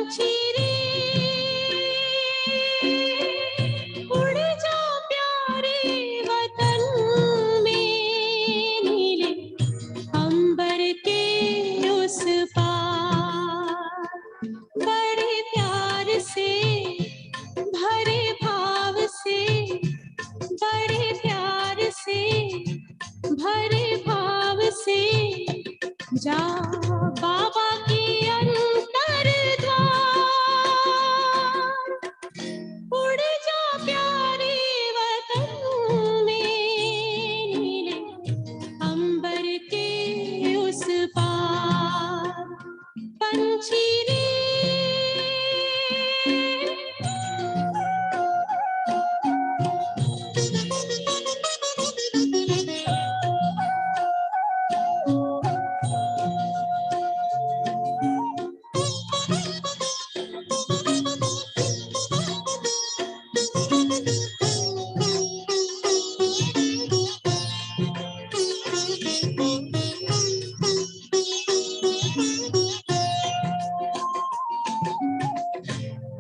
पंछी रे उड़ जा प्यारे वतन में, नीले अंबर के उस पार। बड़े प्यार से भरे भाव से, बड़े प्यार से भरे भाव से जा बाबा के अंतर द्वार। उड़ जा प्यारे वतन में, नीले अंबर के उस पार। पंछी रे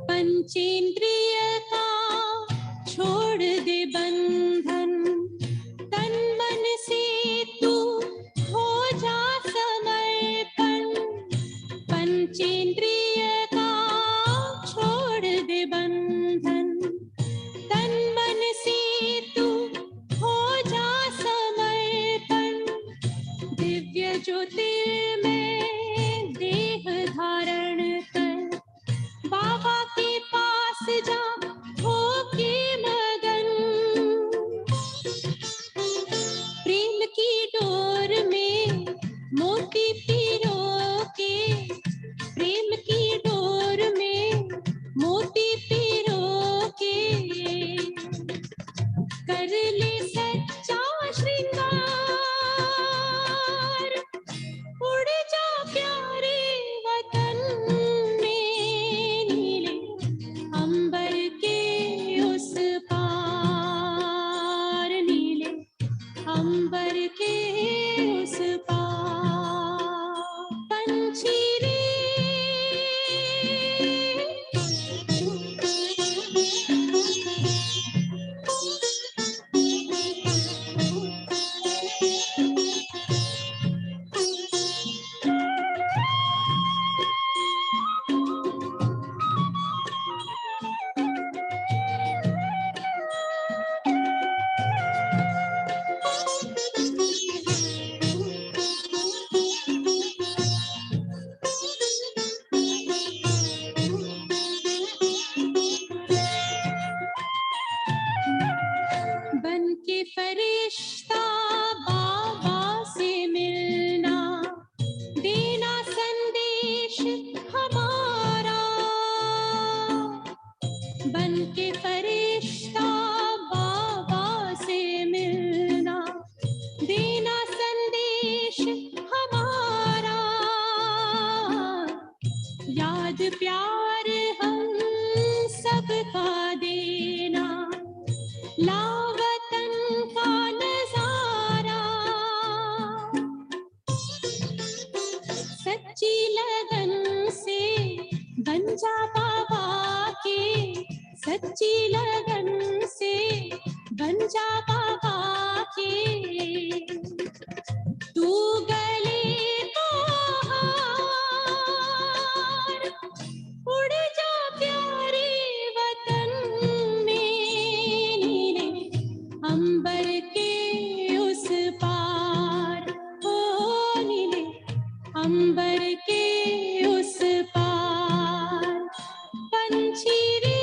पंचेंद्रिय का छोड़ दे बंधन, तन मन से तू हो जा समर्पण। पंचेंद्रिय का छोड़ दे बंधन, तन मन से तू हो जा समर्पण। दिव्य ज्योतिर्मय देह धारण कर, बाबा के पास जा होके मगन। प्रेम की डोर में मोती पिरो के, प्रेम की डोर में मोती पिरो के कर ले सच्चा श्रृंगार। उड़ जा प्यारे वतन में, नीले अंबर के उस पार, नीले अंबर के उस पार। पंछी रे बन के फरिश्ता बाबा से मिलना, देना संदेश हमारा। बन के फरिश्ता बाबा से मिलना, देना संदेश हमारा। याद प्यार हम सबका देना, लावतन का नजारा। सच्ची लगन से बन जा बाबा के, सच्ची लगन से बन जा बाबा के। तू गले को हार, उड़ जा प्यारे वतन में, नीले अंबर के उस पार। ओ नीले अंबर के उस पार। पंछी रे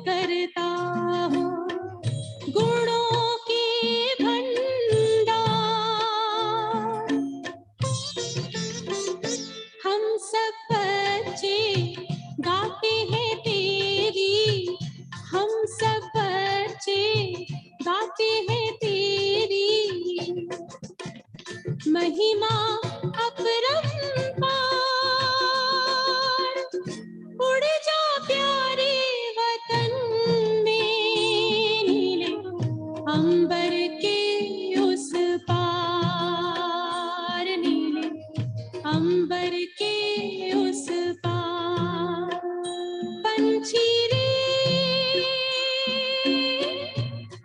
करता हूँ गुणों के भंडार। हम सब बच्चे गाते हैं तेरी, हम सब बच्चे गाते हैं तेरी महिमा अपरंपार। उड़ जा प्यारे वतन में, नीले अंबर के उस पार, नीले अंबर के उस पार। पंछी रे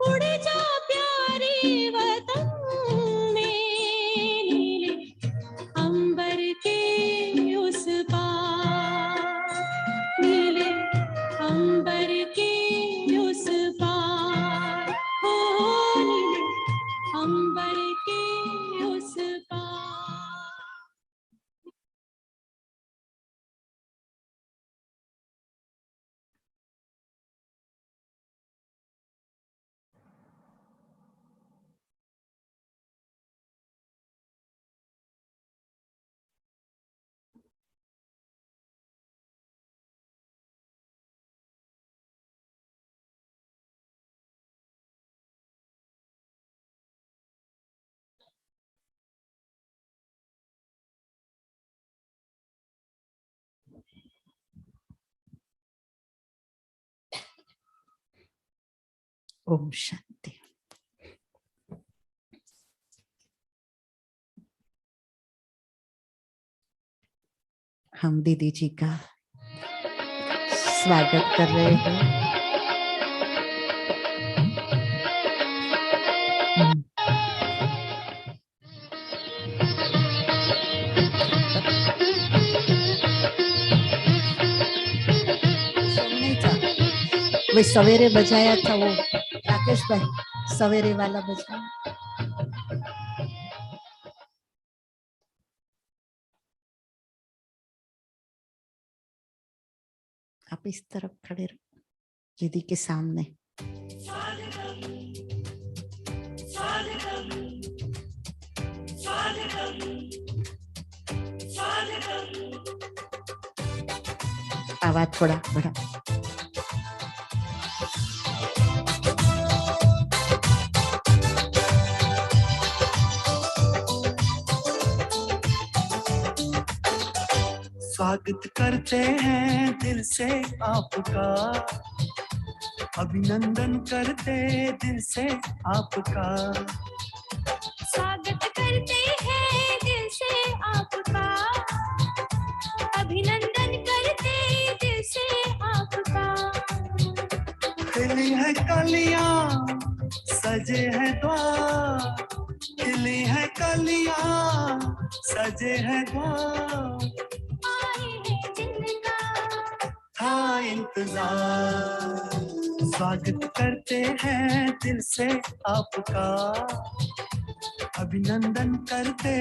उड़ जा प्यारे वतन में, नीले अंबर के उस पार, नीले अंबर के उस पार, हो नीले अंबर के उस पार। ओम शांति। हम दीदी जी का स्वागत कर रहे हैं। वो सवेरे बजाया था, वो राकेश भाई सवेरे वाला बजाया। आप इस तरफ खड़े रहो दीदी के सामने। आवाज थोड़ा बढ़ा। स्वागत करते हैं दिल से आपका, अभिनंदन करते दिल से आपका। स्वागत करते हैं दिल से आपका, अभिनंदन करते दिल से आपका। खिली है कलियां सजे हैं द्वार, खिली है कलियां सजे हैं द्वार। आए हैं जिनका था इंतजार, स्वागत करते हैं दिल से आपका, अभिनंदन करते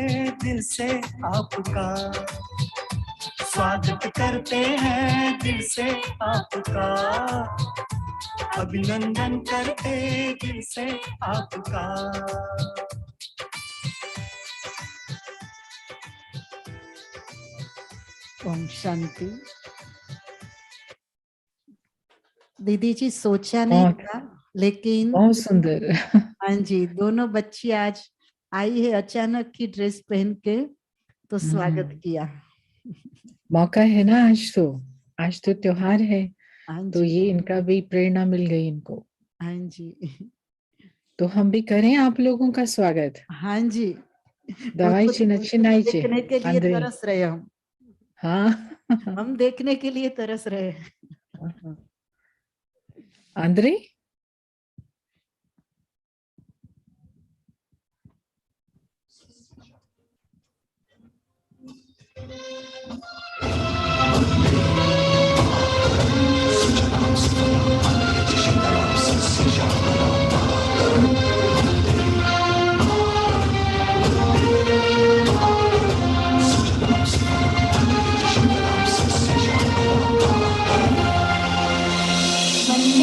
दिल से आपका। स्वागत करते हैं दिल से आपका, अभिनंदन करते दिल से आपका। ओम शांति। दीदी जी सोचा नहीं था, लेकिन बहुत सुंदर। हाँ जी, दोनों बच्ची आज आई है अचानक की ड्रेस पहन के, तो स्वागत किया। मौका है ना, आज तो त्योहार है, हाँ तो जी, ये इनका भी प्रेरणा मिल गई इनको। हाँ जी, तो हम भी करें आप लोगों का स्वागत। हाँ जी। दवाई उसको चिनाई देखने के लिए आंद्रे। तरस रहे हम। हाँ हम देखने के लिए तरस रहे हैं। आंद्रे। वंदे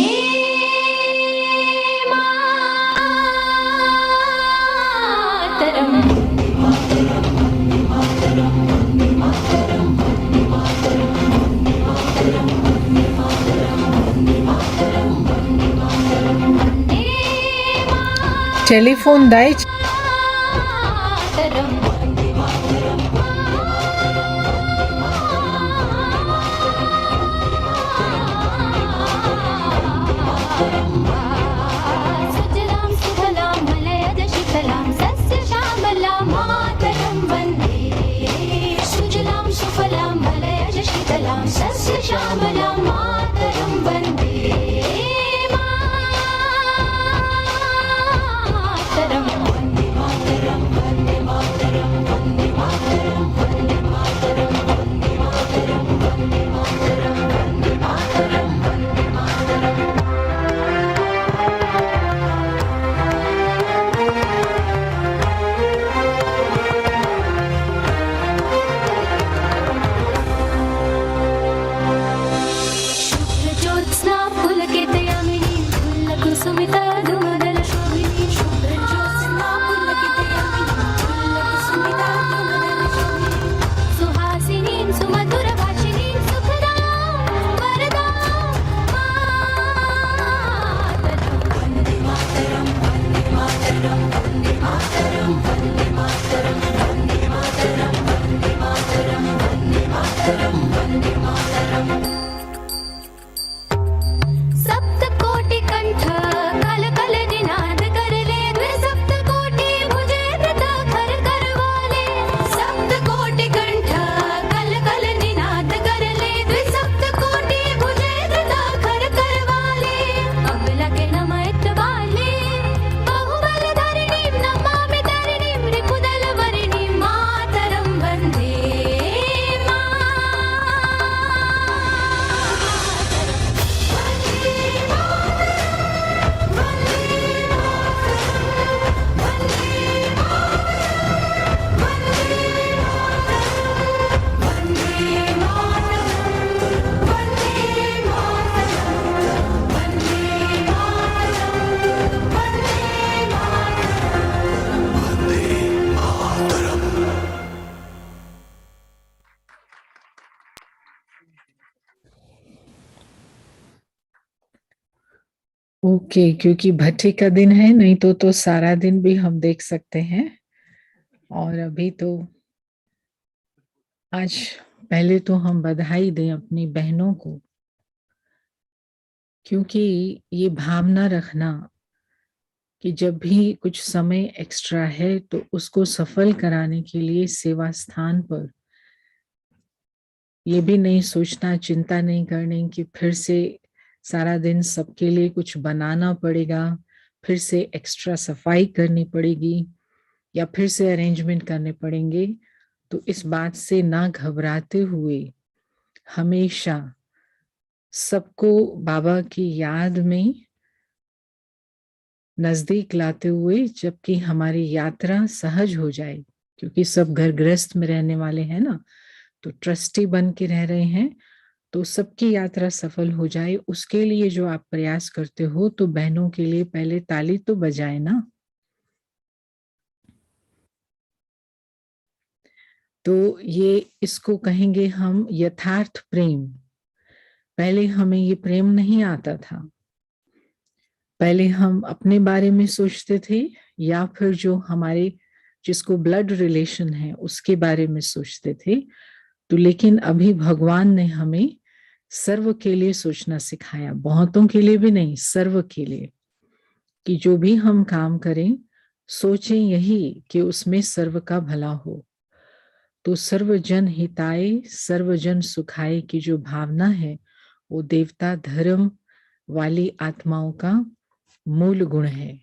टेलीफोन दाई तरम सुजलां सुफलां मलयज शीतलां सस्य श्यामलां मातरं वन्दे सुजलां सुफलां मलयज शीतलां सस्य श्यामलां मातरं वन्दे मातरं वन्दे मातरं वन्दे मातरं वन्दे मातरं वन्दे मातरं वन्दे मातरं वन्दे मातरं वन्दे मातरं वन्दे मातरं शुभ्रज्योत्स्ना पुलकितयामिनी फुल्लकुसुमिता धुमदलशोभिनी शुभ्रज्योत्स्ना पुलकितयामिनी फुल्लकुसुमिता धुमदलशोभिनी सुहासिनीं सुमधुरभाषिणीं सुखदां वरदां मातरं वन्दे मातरं वन्दे मातरं वन्दे मातरं वन्दे मातरं वन्दे मातरं वन्दे मातरं वन्दे मातरं सप्तकोटिकण्ठ कलकल निनाद करले द्विसप्तकोटि भुजे धृत कर करवाले सप्तकोटिकण्ठ कलकल निनाद करले द्विसप्तकोटि भुजे धृत कर करवाले अबला के नमयत वाले बाहुबल धरणीं नमामि धरणीं रिपुदल वरणीं मातरं वन्दे ओके, क्योंकि भट्टी का दिन है, नहीं तो सारा दिन भी हम देख सकते हैं। और अभी तो आज पहले तो हम बधाई दें अपनी बहनों को, क्योंकि ये भावना रखना कि जब भी कुछ समय एक्स्ट्रा है तो उसको सफल कराने के लिए सेवा स्थान पर ये भी नहीं सोचना, चिंता नहीं करनी कि फिर से सारा दिन सबके लिए कुछ बनाना पड़ेगा, फिर से एक्स्ट्रा सफाई करनी पड़ेगी या फिर से अरेंजमेंट करने पड़ेंगे। तो इस बात से ना घबराते हुए हमेशा सबको बाबा की याद में नजदीक लाते हुए, जबकि हमारी यात्रा सहज हो जाए, क्योंकि सब घर गृहस्थ में रहने वाले हैं ना, तो ट्रस्टी बन के रह रहे हैं, तो सबकी यात्रा सफल हो जाए उसके लिए जो आप प्रयास करते हो, तो बहनों के लिए पहले ताली तो बजाए ना। तो ये इसको कहेंगे हम यथार्थ प्रेम। पहले हमें ये प्रेम नहीं आता था, पहले हम अपने बारे में सोचते थे या फिर जो हमारे जिसको ब्लड रिलेशन है उसके बारे में सोचते थे। तो लेकिन अभी भगवान ने हमें सर्व के लिए सोचना सिखाया, बहुतों के लिए भी नहीं, सर्व के लिए, कि जो भी हम काम करें सोचें यही कि उसमें सर्व का भला हो। तो सर्वजन हिताय सर्वजन सुखाय की जो भावना है वो देवता धर्म वाली आत्माओं का मूल गुण है,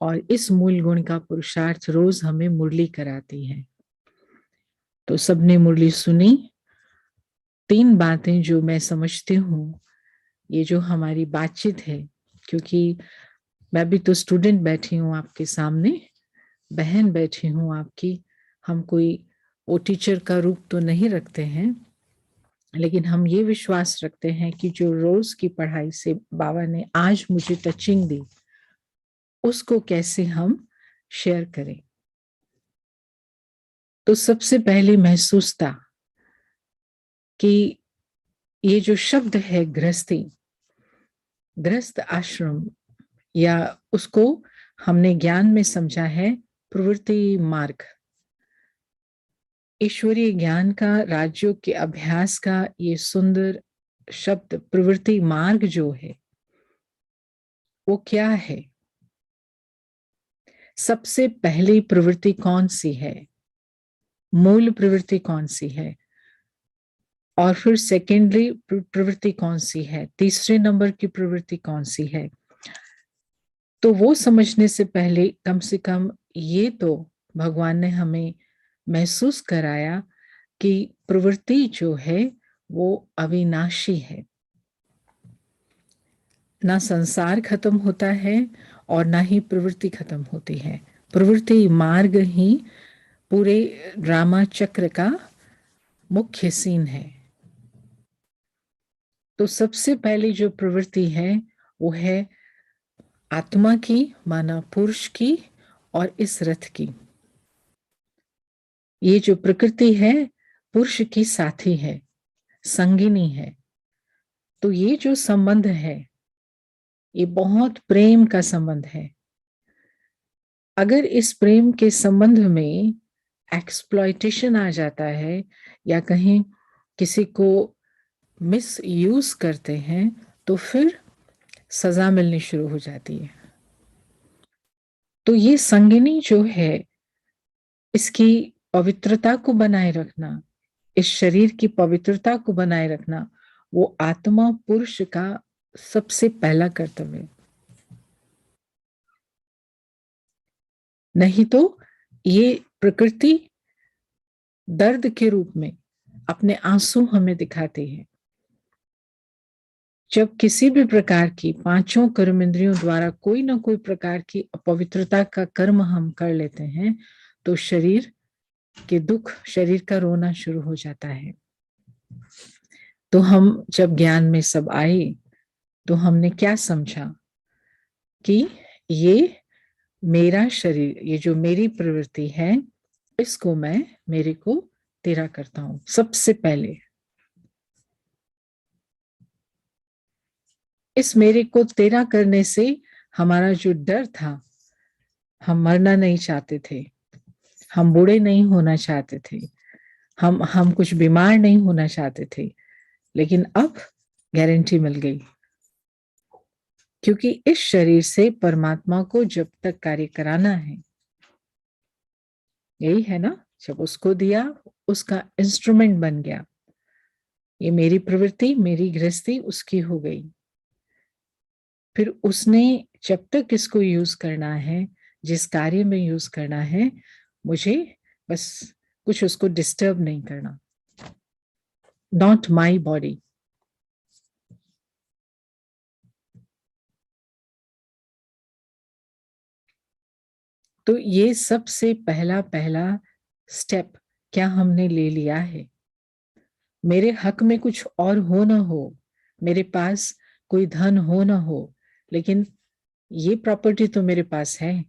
और इस मूल गुण का पुरुषार्थ रोज हमें मुरली कराती है। तो सबने मुरली सुनी। 3 बातें जो मैं समझती हूँ, ये जो हमारी बातचीत है, क्योंकि मैं भी तो स्टूडेंट बैठी हूँ आपके सामने, बहन बैठी हूँ आपकी, हम कोई वो टीचर का रूप तो नहीं रखते हैं, लेकिन हम ये विश्वास रखते हैं कि जो रोज की पढ़ाई से बाबा ने आज मुझे टचिंग दी उसको कैसे हम शेयर करें। तो सबसे पहले महसूस था कि ये जो शब्द है गृहस्थी, गृहस्थ आश्रम, या उसको हमने ज्ञान में समझा है प्रवृत्ति मार्ग। ईश्वरीय ज्ञान का, राजयोग के अभ्यास का ये सुंदर शब्द प्रवृत्ति मार्ग जो है वो क्या है? सबसे पहली प्रवृत्ति कौन सी है? मूल प्रवृत्ति कौन सी है? और फिर सेकेंडरी प्रवृत्ति कौन सी है? तीसरे नंबर की प्रवृत्ति कौन सी है? तो वो समझने से पहले कम से कम ये तो भगवान ने हमें महसूस कराया कि प्रवृत्ति जो है वो अविनाशी है। ना संसार खत्म होता है और ना ही प्रवृत्ति खत्म होती है। प्रवृत्ति मार्ग ही पूरे ड्रामा चक्र का मुख्य सीन है। तो सबसे पहली जो प्रवृत्ति है वो है आत्मा की, माना पुरुष की और इस रथ की। ये जो प्रकृति है पुरुष की साथी है, संगिनी है। तो ये जो संबंध है ये बहुत प्रेम का संबंध है। अगर इस प्रेम के संबंध में एक्सप्लॉयटेशन आ जाता है या कहीं किसी को मिस यूज करते हैं तो फिर सजा मिलनी शुरू हो जाती है। तो ये संगिनी जो है इसकी पवित्रता को बनाए रखना, इस शरीर की पवित्रता को बनाए रखना वो आत्मा पुरुष का सबसे पहला कर्तव्य है। नहीं तो ये प्रकृति दर्द के रूप में अपने आंसू हमें दिखाती है। जब किसी भी प्रकार की पांचों कर्म इंद्रियों द्वारा कोई ना कोई प्रकार की अपवित्रता का कर्म हम कर लेते हैं तो शरीर के दुख, शरीर का रोना शुरू हो जाता है। तो हम जब ज्ञान में सब आए तो हमने क्या समझा कि ये मेरा शरीर, ये जो मेरी प्रवृत्ति है इसको मैं मेरे को तेरा करता हूं। सबसे पहले इस मेरे को तेरा करने से हमारा जो डर था, हम मरना नहीं चाहते थे, हम बूढ़े नहीं होना चाहते थे, हम कुछ बीमार नहीं होना चाहते थे, लेकिन अब गारंटी मिल गई। क्योंकि इस शरीर से परमात्मा को जब तक कार्य कराना है, यही है ना, जब उसको दिया उसका इंस्ट्रूमेंट बन गया। ये मेरी प्रवृत्ति, मेरी गृहस्थी उसकी हो गई। फिर उसने जब तक इसको यूज करना है, जिस कार्य में यूज करना है, मुझे बस कुछ उसको डिस्टर्ब नहीं करना। Not my body. तो ये सबसे पहला स्टेप क्या हमने ले लिया है। मेरे हक में कुछ और हो ना हो, मेरे पास कोई धन हो ना हो, लेकिन ये प्रॉपर्टी तो मेरे पास है,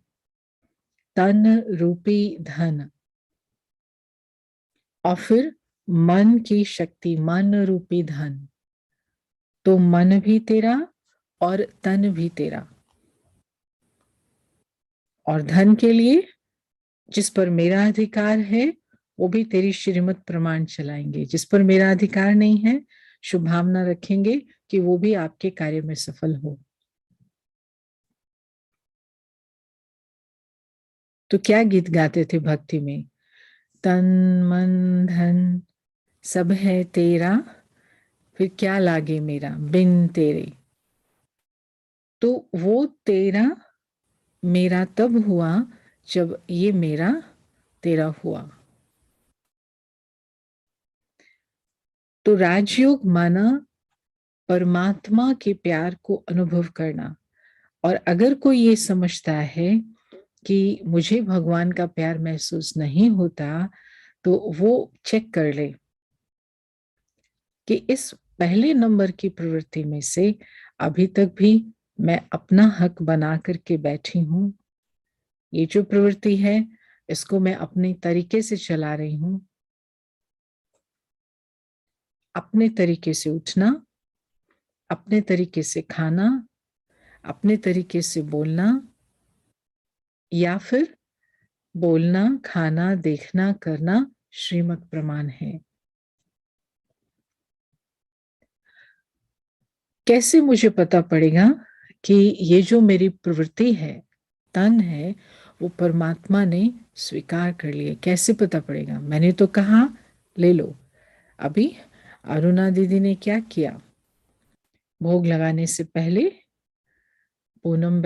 तन रूपी धन। और फिर मन की शक्ति, मन रूपी धन। तो मन भी तेरा और तन भी तेरा। और धन के लिए जिस पर मेरा अधिकार है वो भी तेरी श्रीमत प्रमाण चलाएंगे, जिस पर मेरा अधिकार नहीं है शुभकामना रखेंगे कि वो भी आपके कार्य में सफल हो। तो क्या गीत गाते थे भक्ति में, तन मन धन सब है तेरा, फिर क्या लागे मेरा बिन तेरे। तो वो तेरा मेरा तब हुआ जब ये मेरा तेरा हुआ। तो राजयोग माना परमात्मा के प्यार को अनुभव करना। और अगर कोई ये समझता है कि मुझे भगवान का प्यार महसूस नहीं होता तो वो चेक कर ले कि इस पहले नंबर की प्रवृत्ति में से अभी तक भी मैं अपना हक बना करके बैठी हूं। ये जो प्रवृत्ति है इसको मैं अपने तरीके से चला रही हूं। अपने तरीके से उठना, अपने तरीके से खाना, अपने तरीके से बोलना, या फिर बोलना, खाना, देखना, करना श्रीमत प्रमाण है। कैसे मुझे पता पड़ेगा कि ये जो मेरी प्रवृत्ति है, तन है, वो परमात्मा ने स्वीकार कर लिया? कैसे पता पड़ेगा? मैंने तो कहा ले लो। अभी अरुणा दीदी ने क्या किया? भोग लगाने से पहले पूनम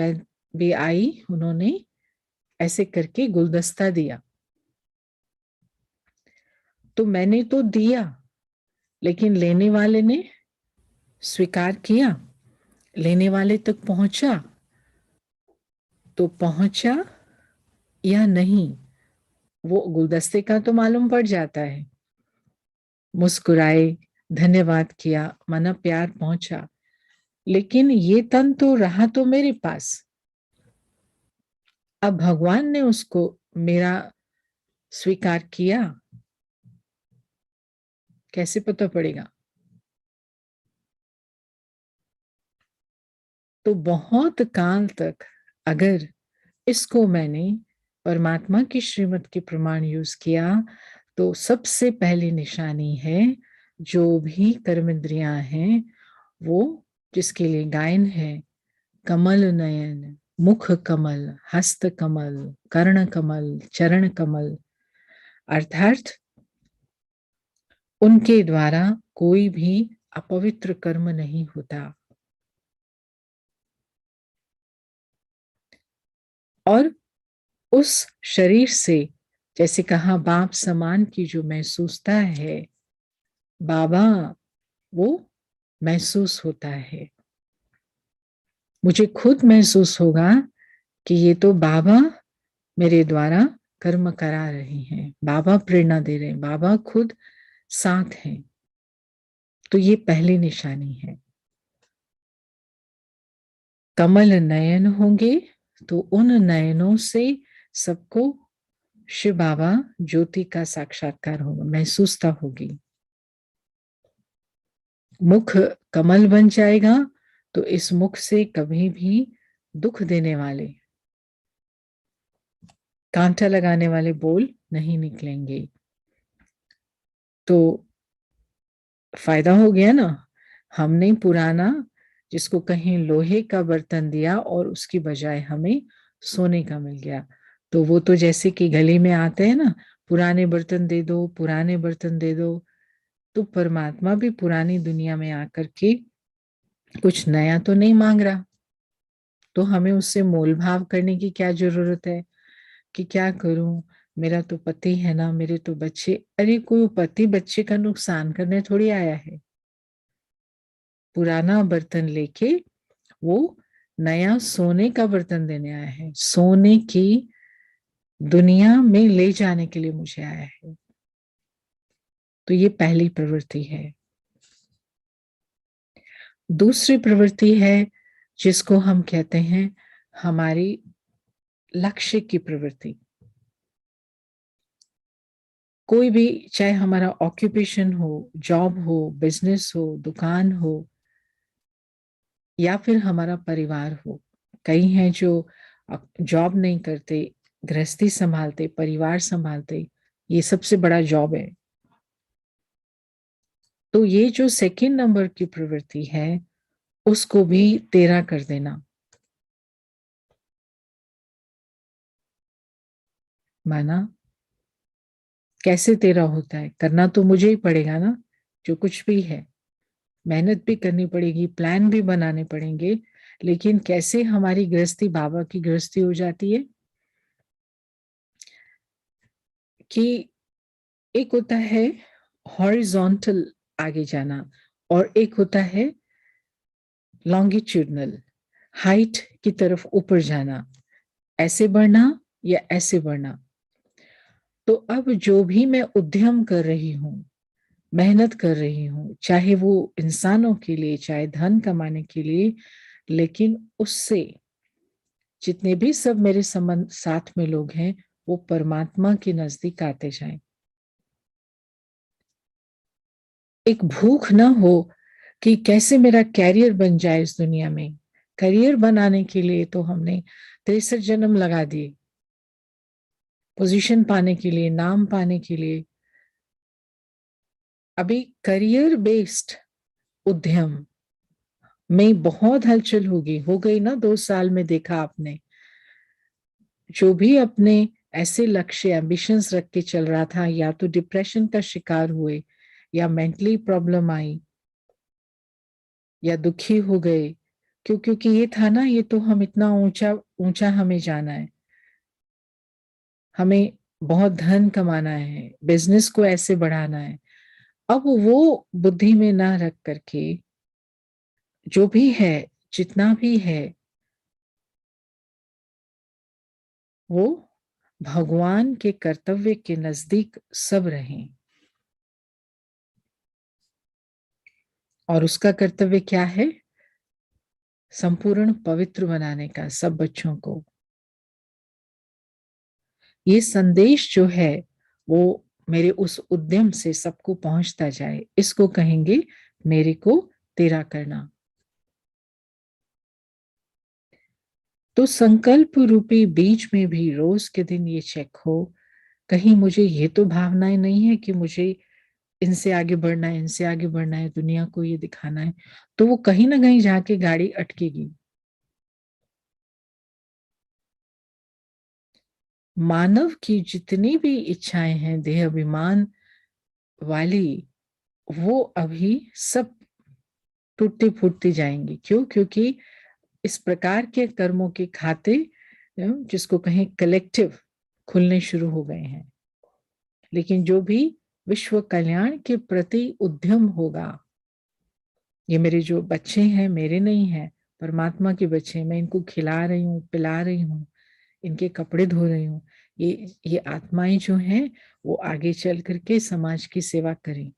भी आई, उन्होंने ऐसे करके गुलदस्ता दिया। तो मैंने तो दिया, लेकिन लेने वाले ने स्वीकार किया, लेने वाले तक पहुंचा, तो पहुंचा या नहीं वो गुलदस्ते का तो मालूम पड़ जाता है। मुस्कुराए, धन्यवाद किया, माना प्यार पहुंचा, लेकिन ये तन तो रहा तो मेरे पास। अब भगवान ने उसको मेरा स्वीकार किया, कैसे पता पड़ेगा? तो बहुत काल तक अगर इसको मैंने परमात्मा की श्रीमत के प्रमाण यूज किया, तो सबसे पहली निशानी है जो भी कर्म इंद्रियां हैं, वो जिसके लिए गायन है, कमल नयन, मुख कमल, हस्त कमल, कर्ण कमल, चरण कमल, अर्थात उनके द्वारा कोई भी अपवित्र कर्म नहीं होता। और उस शरीर से, जैसे कहा बाप समान की जो महसूसता है, बाबा वो महसूस होता है। मुझे खुद महसूस होगा कि ये तो बाबा मेरे द्वारा कर्म करा रहे हैं, बाबा प्रेरणा दे रहे हैं, बाबा खुद साथ हैं। तो ये पहली निशानी है। कमल नयन होंगे तो उन नयनों से सबको शिव बाबा ज्योति का साक्षात्कार होगा, महसूसता होगी। मुख कमल बन जाएगा तो इस मुख से कभी भी दुख देने वाले, कांटा लगाने वाले बोल नहीं निकलेंगे। तो फायदा हो गया ना। हमने पुराना, जिसको कहीं लोहे का बर्तन दिया और उसकी बजाय हमें सोने का मिल गया। तो वो तो जैसे कि गली में आते हैं ना, पुराने बर्तन दे दो, पुराने बर्तन दे दो। तो परमात्मा भी पुरानी दुनिया में आकर के कुछ नया तो नहीं मांग रहा। तो हमें उससे मोल भाव करने की क्या जरूरत है कि क्या करूं, मेरा तो पति है ना, मेरे तो बच्चे। अरे कोई पति बच्चे का नुकसान करने थोड़ी आया है। पुराना बर्तन लेके वो नया सोने का बर्तन देने आया है, सोने की दुनिया में ले जाने के लिए मुझे आया है। तो ये पहली प्रवृत्ति है। दूसरी प्रवृत्ति है जिसको हम कहते हैं हमारी लक्ष्य की प्रवृत्ति। कोई भी, चाहे हमारा ऑक्यूपेशन हो, जॉब हो, बिजनेस हो, दुकान हो, या फिर हमारा परिवार हो। कई हैं जो जॉब नहीं करते, गृहस्थी संभालते, परिवार संभालते, ये सबसे बड़ा जॉब है। तो ये जो सेकंड नंबर की प्रवृत्ति है, उसको भी 13 कर देना। माना कैसे 13 होता है? करना तो मुझे ही पड़ेगा ना, जो कुछ भी है, मेहनत भी करनी पड़ेगी, प्लान भी बनाने पड़ेंगे। लेकिन कैसे हमारी गृहस्थी बाबा की गृहस्थी हो जाती है कि एक होता है हॉरिजॉन्टल आगे जाना और एक होता है लॉन्गिट्यूडनल, हाइट की तरफ ऊपर जाना, ऐसे बढ़ना या ऐसे बढ़ना। तो अब जो भी मैं उद्यम कर रही हूं, मेहनत कर रही हूं, चाहे वो इंसानों के लिए, चाहे धन कमाने के लिए, लेकिन उससे जितने भी सब मेरे संबंध साथ में लोग हैं, वो परमात्मा के नजदीक आते जाएं। एक भूख ना हो कि कैसे मेरा कैरियर बन जाए इस दुनिया में। करियर बनाने के लिए तो हमने 63 जन्म लगा दिए, पोजीशन पाने के लिए, नाम पाने के लिए। अभी करियर बेस्ड उद्यम में बहुत हलचल होगी, हो गई ना 2 साल में, देखा आपने। जो भी अपने ऐसे लक्ष्य एम्बिशंस रख के चल रहा था, या तो डिप्रेशन का शिकार हुए, या मेंटली प्रॉब्लम आई, या दुखी हो गए। क्योंकि ये था ना, ये तो हम इतना ऊंचा ऊंचा हमें जाना है, हमें बहुत धन कमाना है, बिजनेस को ऐसे बढ़ाना है। अब वो बुद्धि में ना रख करके, जो भी है, जितना भी है, वो भगवान के कर्तव्य के नजदीक सब रहें। और उसका कर्तव्य क्या है? संपूर्ण पवित्र बनाने का सब बच्चों को। ये संदेश जो है वो मेरे उस उद्यम से सबको पहुंचता जाए। इसको कहेंगे मेरे को तेरा करना। तो संकल्प रूपी बीज में भी रोज के दिन ये चेक हो, कहीं मुझे ये तो भावनाएं नहीं है कि मुझे इनसे आगे बढ़ना है, इनसे आगे बढ़ना है, दुनिया को ये दिखाना है, तो वो कहीं ना कहीं जाके गाड़ी अटकेगी। मानव की जितनी भी इच्छाएं हैं देह अभिमान वाली, वो अभी सब टूटती फूटती जाएंगी। क्यों? क्योंकि इस प्रकार के कर्मों के खाते, जिसको कहें कलेक्टिव, खुलने शुरू हो गए हैं। लेकिन जो भी विश्व कल्याण के प्रति उद्यम होगा, ये मेरे जो बच्चे हैं मेरे नहीं है, परमात्मा के बच्चे, मैं इनको खिला रही हूँ, पिला रही हूँ, इनके कपड़े धो रही हूँ, ये आत्माएं जो हैं वो आगे चल करके समाज की सेवा करें,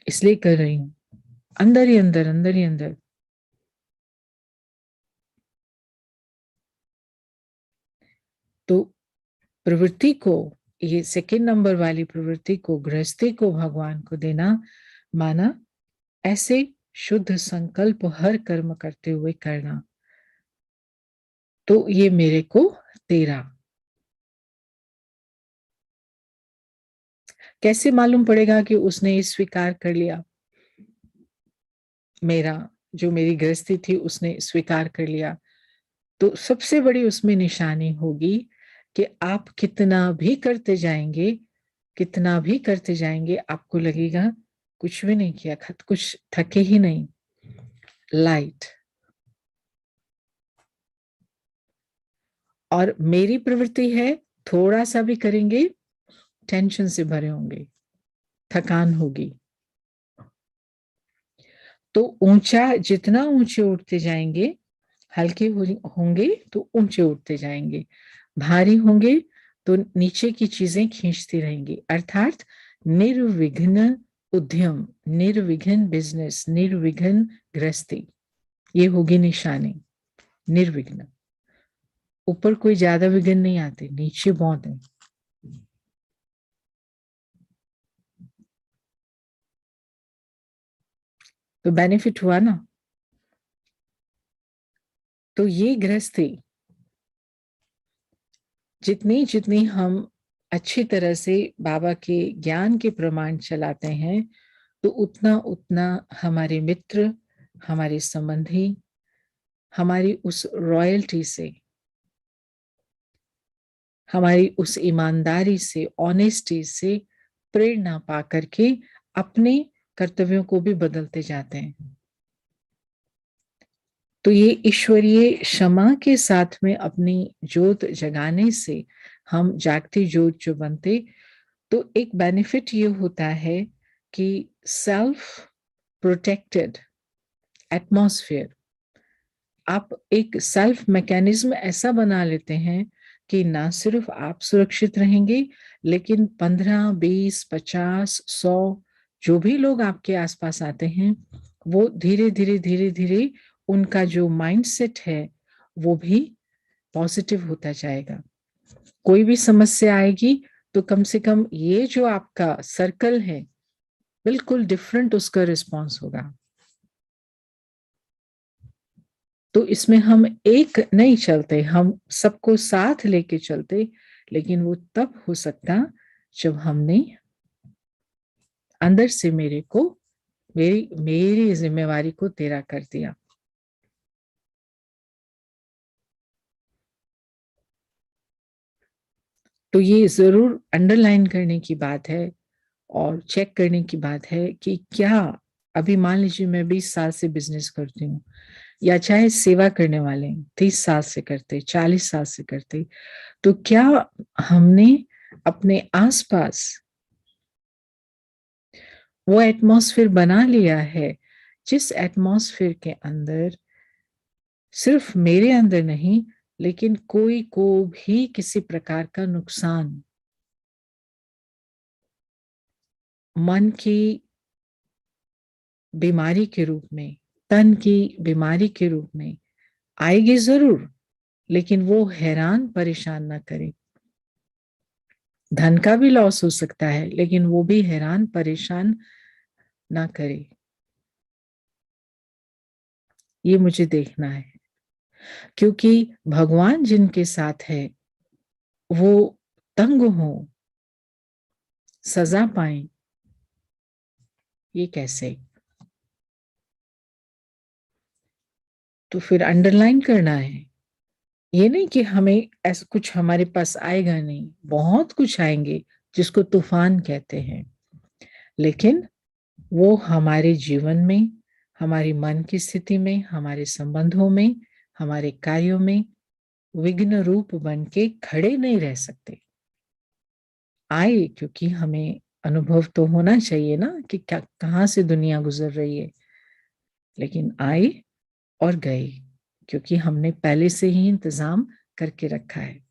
इसलिए कर रही हूँ, अंदर ही अंदर, अंदर ही अंदर। तो प्रवृत्ति को, ये सेकंड नंबर वाली प्रवृत्ति को, गृहस्थी को भगवान को देना, माना ऐसे शुद्ध संकल्प हर कर्म करते हुए करना। तो ये मेरे को तेरा। कैसे मालूम पड़ेगा कि उसने स्वीकार कर लिया? मेरा जो मेरी गृहस्थी थी उसने स्वीकार कर लिया। तो सबसे बड़ी उसमें निशानी होगी कि आप कितना भी करते जाएंगे, कितना भी करते जाएंगे, आपको लगेगा कुछ भी नहीं किया, कुछ थके ही नहीं, लाइट। और मेरी प्रवृत्ति है, थोड़ा सा भी करेंगे टेंशन से भरे होंगे, थकान होगी। तो ऊंचा, जितना ऊंचे उठते जाएंगे, हल्के होंगे तो ऊंचे उठते जाएंगे, भारी होंगे तो नीचे की चीजें खींचती रहेंगी। अर्थात निर्विघ्न उद्यम, निर्विघ्न बिजनेस, निर्विघ्न गृहस्थी, ये होगी निशानी। निर्विघ्न, ऊपर कोई ज्यादा विघ्न नहीं आते, नीचे बहुत है। तो बेनिफिट हुआ ना। तो ये गृहस्थी जितनी जितनी हम अच्छी तरह से बाबा के ज्ञान के प्रमाण चलाते हैं, तो उतना उतना हमारे मित्र, हमारे संबंधी, हमारी उस रॉयल्टी से, हमारी उस ईमानदारी से, ऑनेस्टी से प्रेरणा पा करके अपने कर्तव्यों को भी बदलते जाते हैं। तो ये ईश्वरीय क्षमा के साथ में अपनी ज्योत जगाने से हम जागती ज्योत जो बनते, तो एक बेनिफिट ये होता है कि सेल्फ प्रोटेक्टेड एटमॉस्फेयर, आप एक सेल्फ मैकेनिज्म ऐसा बना लेते हैं कि ना सिर्फ आप सुरक्षित रहेंगे, लेकिन 15, 20, 50, 100 जो भी लोग आपके आसपास आते हैं, वो धीरे धीरे धीरे धीरे उनका जो माइंडसेट है वो भी पॉजिटिव होता जाएगा। कोई भी समस्या आएगी तो कम से कम ये जो आपका सर्कल है, बिल्कुल डिफरेंट उसका रिस्पॉन्स होगा। तो इसमें हम एक नहीं चलते, हम सबको साथ लेके चलते, लेकिन वो तब हो सकता जब हमने अंदर से मेरी जिम्मेवारी को तेरा कर दिया। तो ये जरूर अंडरलाइन करने की बात है और चेक करने की बात है कि क्या अभी मान लीजिए मैं 20 साल से बिजनेस करती हूँ, या चाहे सेवा करने वाले 30 साल से करते, 40 साल से करते, तो क्या हमने अपने आसपास वो एटमॉस्फेयर बना लिया है जिस एटमॉस्फेयर के अंदर सिर्फ मेरे अंदर नहीं लेकिन कोई को भी किसी प्रकार का नुकसान मन की बीमारी के रूप में, तन की बीमारी के रूप में आएगी जरूर, लेकिन वो हैरान परेशान ना करे। धन का भी लॉस हो सकता है लेकिन वो भी हैरान परेशान ना करे। ये मुझे देखना है, क्योंकि भगवान जिनके साथ है वो तंग हो, सजा पाए, ये कैसे? तो फिर अंडरलाइन करना है। ये नहीं कि हमें ऐसा कुछ हमारे पास आएगा नहीं, बहुत कुछ आएंगे जिसको तूफान कहते हैं, लेकिन वो हमारे जीवन में, हमारी मन की स्थिति में, हमारे संबंधों में, हमारे कार्यों में विघ्न रूप बन के खड़े नहीं रह सकते। आए, क्योंकि हमें अनुभव तो होना चाहिए ना कि क्या कहाँ से दुनिया गुजर रही है, लेकिन आए और गए क्योंकि हमने पहले से ही इंतजाम करके रखा है।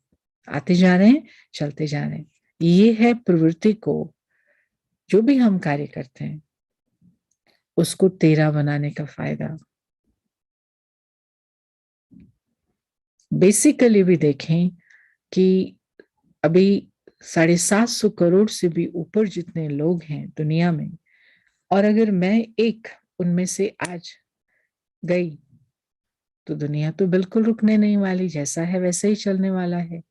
आते जा रहे हैं, चलते जा रहे हैं। ये है प्रवृत्ति को, जो भी हम कार्य करते हैं उसको तेरा बनाने का फायदा। बेसिकली भी देखें कि अभी 750 करोड़ से भी ऊपर जितने लोग हैं दुनिया में, और अगर मैं एक उनमें से आज गई तो दुनिया तो बिल्कुल रुकने नहीं वाली, जैसा है वैसे ही चलने वाला है।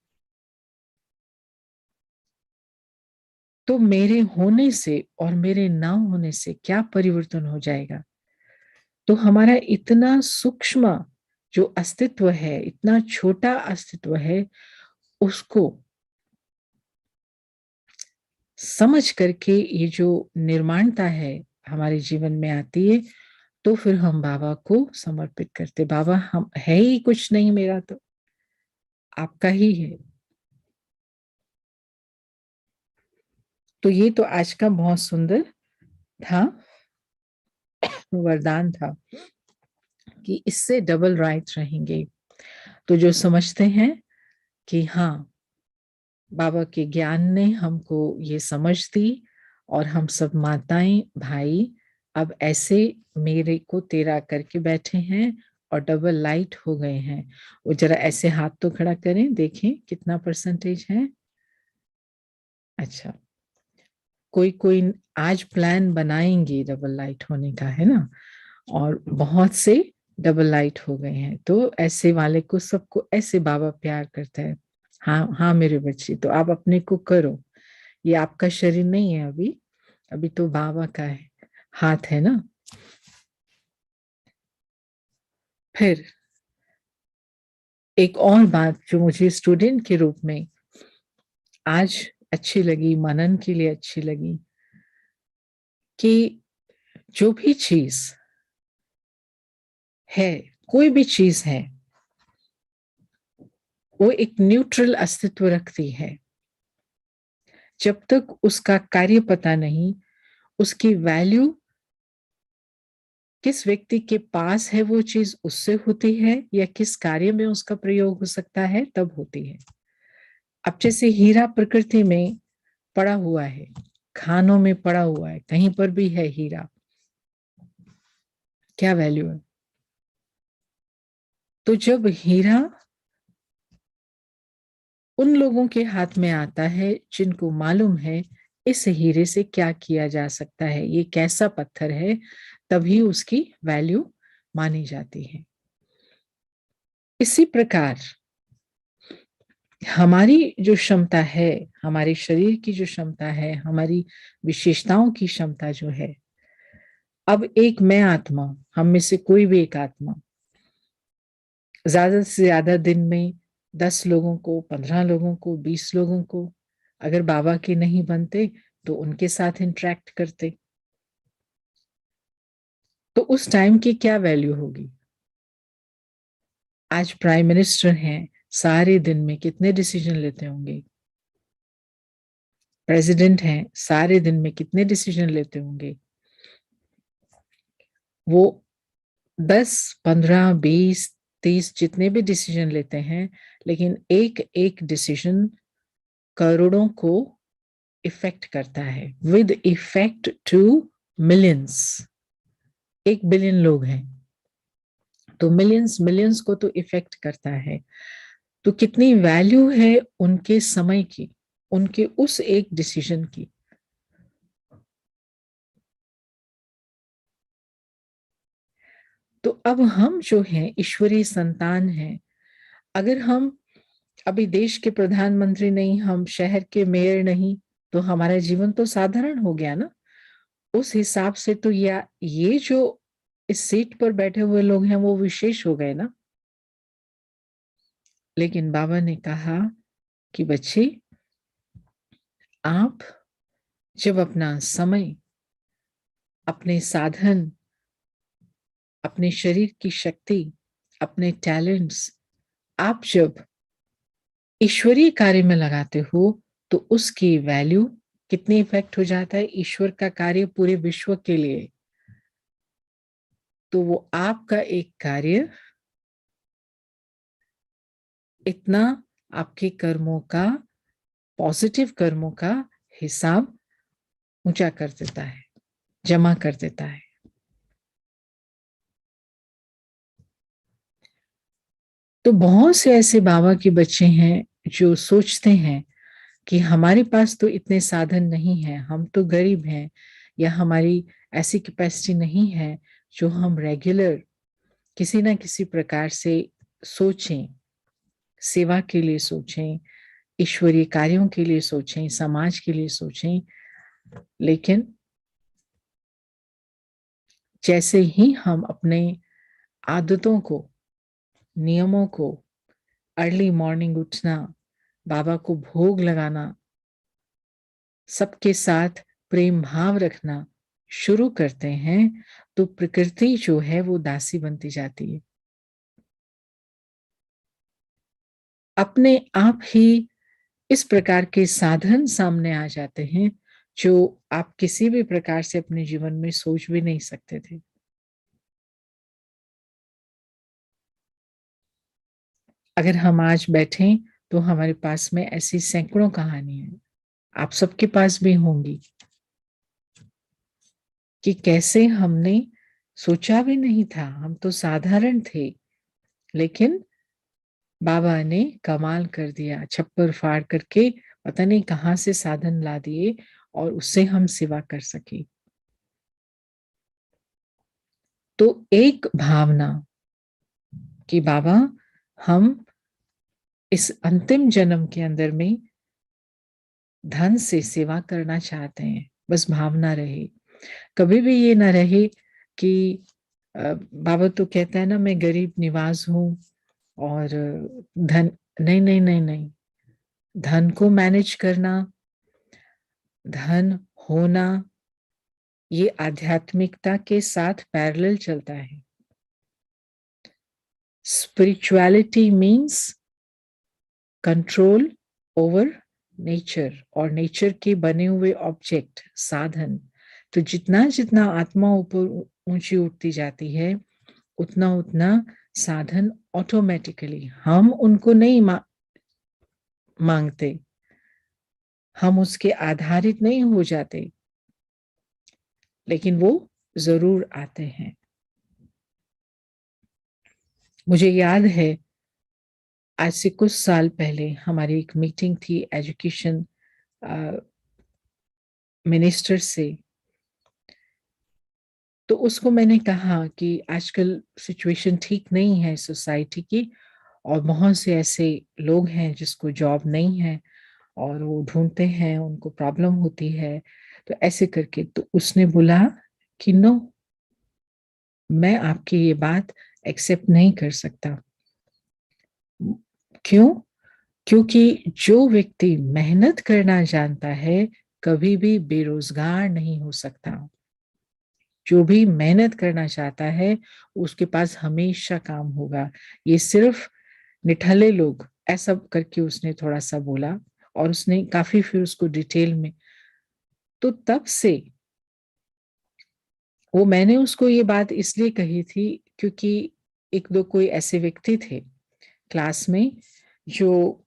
तो मेरे होने से और मेरे ना होने से क्या परिवर्तन हो जाएगा? तो हमारा इतना सूक्ष्म जो अस्तित्व है, इतना छोटा अस्तित्व है, उसको समझ करके ये जो निर्माणता है हमारे जीवन में आती है, तो फिर हम बाबा को समर्पित करते। बाबा, हम है ही कुछ नहीं, मेरा तो आपका ही है। तो ये तो आज का बहुत सुंदर था, वरदान था कि इससे डबल राइट रहेंगे। तो जो समझते हैं कि हाँ, बाबा के ज्ञान ने हमको ये समझ दी और हम सब माताएं भाई अब ऐसे मेरे को तेरा करके बैठे हैं और डबल लाइट हो गए हैं। वो जरा ऐसे हाथ तो खड़ा करें, देखें कितना परसेंटेज है। अच्छा, कोई कोई आज प्लान बनाएंगे डबल लाइट होने का, है ना, और बहुत से डबल लाइट हो गए हैं। तो ऐसे वाले को सबको ऐसे बाबा प्यार करता है। हाँ हाँ मेरे बच्चे, तो आप अपने को करो, ये आपका शरीर नहीं है अभी, अभी तो बाबा का है, हाथ है ना। फिर एक और बात जो मुझे स्टूडेंट के रूप में आज अच्छी लगी, मनन के लिए अच्छी लगी, कि जो भी चीज है, कोई भी चीज है, वो एक न्यूट्रल अस्तित्व रखती है। जब तक उसका कार्य पता नहीं, उसकी वैल्यू किस व्यक्ति के पास है वो चीज उससे होती है या किस कार्य में उसका प्रयोग हो सकता है तब होती है। अब जैसे हीरा प्रकृति में पड़ा हुआ है, खानों में पड़ा हुआ है, कहीं पर भी है हीरा, क्या वैल्यू है? तो जब हीरा उन लोगों के हाथ में आता है जिनको मालूम है इस हीरे से क्या किया जा सकता है, ये कैसा पत्थर है, तभी उसकी वैल्यू मानी जाती है। इसी प्रकार हमारी जो क्षमता है, हमारे शरीर की जो क्षमता है, हमारी विशेषताओं की क्षमता जो है, अब एक मैं आत्मा, हम में से कोई भी एक आत्मा ज्यादा से ज्यादा दिन में 10 लोगों को, 15 लोगों को, 20 लोगों को, अगर बाबा के नहीं बनते तो उनके साथ इंटरेक्ट करते, तो उस टाइम की क्या वैल्यू होगी? आज प्राइम मिनिस्टर हैं, सारे दिन में कितने डिसीजन लेते होंगे? प्रेसिडेंट हैं, सारे दिन में कितने डिसीजन लेते होंगे? वो 10, 15, 20, 30 जितने भी डिसीजन लेते हैं, लेकिन एक एक डिसीजन करोड़ों को इफेक्ट करता है, with effect to millions. 1 billion लोग हैं, तो मिलियंस मिलियंस को तो इफेक्ट करता है। तो कितनी वैल्यू है उनके समय की, उनके उस एक डिसीजन की। तो अब हम जो हैं ईश्वरीय संतान हैं, अगर हम अभी देश के प्रधानमंत्री नहीं, हम शहर के मेयर नहीं, तो हमारा जीवन तो साधारण हो गया ना। उस हिसाब से तो ये जो इस सीट पर बैठे हुए लोग हैं वो विशेष हो गए ना। लेकिन बाबा ने कहा कि बच्चे, आप जब अपना समय, अपने साधन, अपने शरीर की शक्ति, अपने टैलेंट्स, आप जब ईश्वरीय कार्य में लगाते हो तो उसकी वैल्यू कितनी इफेक्ट हो जाता है। ईश्वर का कार्य पूरे विश्व के लिए, तो वो आपका एक कार्य इतना आपके कर्मों का, पॉजिटिव कर्मों का हिसाब ऊंचा कर देता है, जमा कर देता है। तो बहुत से ऐसे बाबा के बच्चे हैं जो सोचते हैं कि हमारे पास तो इतने साधन नहीं है, हम तो गरीब हैं, या हमारी ऐसी कैपेसिटी नहीं है जो हम रेगुलर किसी ना किसी प्रकार से सोचें, सेवा के लिए सोचें, ईश्वरीय कार्यों के लिए सोचें, समाज के लिए सोचें। लेकिन जैसे ही हम अपने आदतों को, नियमों को, अर्ली मॉर्निंग उठना, बाबा को भोग लगाना, सबके साथ प्रेम भाव रखना शुरू करते हैं, तो प्रकृति जो है वो दासी बनती जाती है। अपने आप ही इस प्रकार के साधन सामने आ जाते हैं जो आप किसी भी प्रकार से अपने जीवन में सोच भी नहीं सकते थे। अगर हम आज बैठें तो हमारे पास में ऐसी सैकड़ों कहानियां, आप सबके पास भी होंगी, कि कैसे हमने सोचा भी नहीं था, हम तो साधारण थे, लेकिन बाबा ने कमाल कर दिया, छप्पर फाड़ करके पता नहीं कहां से साधन ला दिए और उससे हम सेवा कर सके। तो एक भावना कि बाबा, हम इस अंतिम जन्म के अंदर में धन से सेवा करना चाहते हैं, बस भावना रहे। कभी भी ये ना रहे कि बाबा तो कहता है ना, मैं गरीब निवाज हूं और धन, नहीं नहीं नहीं नहीं, धन को मैनेज करना, धन होना, ये आध्यात्मिकता के साथ पैरेलल चलता है। Spirituality means control over nature, और नेचर के बने हुए ऑब्जेक्ट, साधन। तो जितना जितना आत्मा ऊपर ऊंची उठती जाती है, उतना उतना साधन ऑटोमेटिकली, हम उनको नहीं मांगते, हम उसके आधारित नहीं हो जाते, लेकिन वो जरूर आते हैं। मुझे याद है, आज से कुछ साल पहले हमारी एक मीटिंग थी एजुकेशन मिनिस्टर से। तो उसको मैंने कहा कि आजकल सिचुएशन ठीक नहीं है सोसाइटी की, और बहुत से ऐसे लोग हैं जिसको जॉब नहीं है और वो ढूंढते हैं, उनको प्रॉब्लम होती है। तो ऐसे करके तो उसने बोला कि नो, मैं आपकी ये बात एक्सेप्ट नहीं कर सकता। क्यों? क्योंकि जो व्यक्ति मेहनत करना जानता है कभी भी बेरोजगार नहीं हो सकता। जो भी मेहनत करना चाहता है उसके पास हमेशा काम होगा। ये सिर्फ निठल्ले लोग, ऐसा करके उसने थोड़ा सा बोला और उसने काफी फिर उसको डिटेल में। तो तब से वो, मैंने उसको ये बात इसलिए कही थी क्योंकि एक दो कोई ऐसे व्यक्ति थे क्लास में जो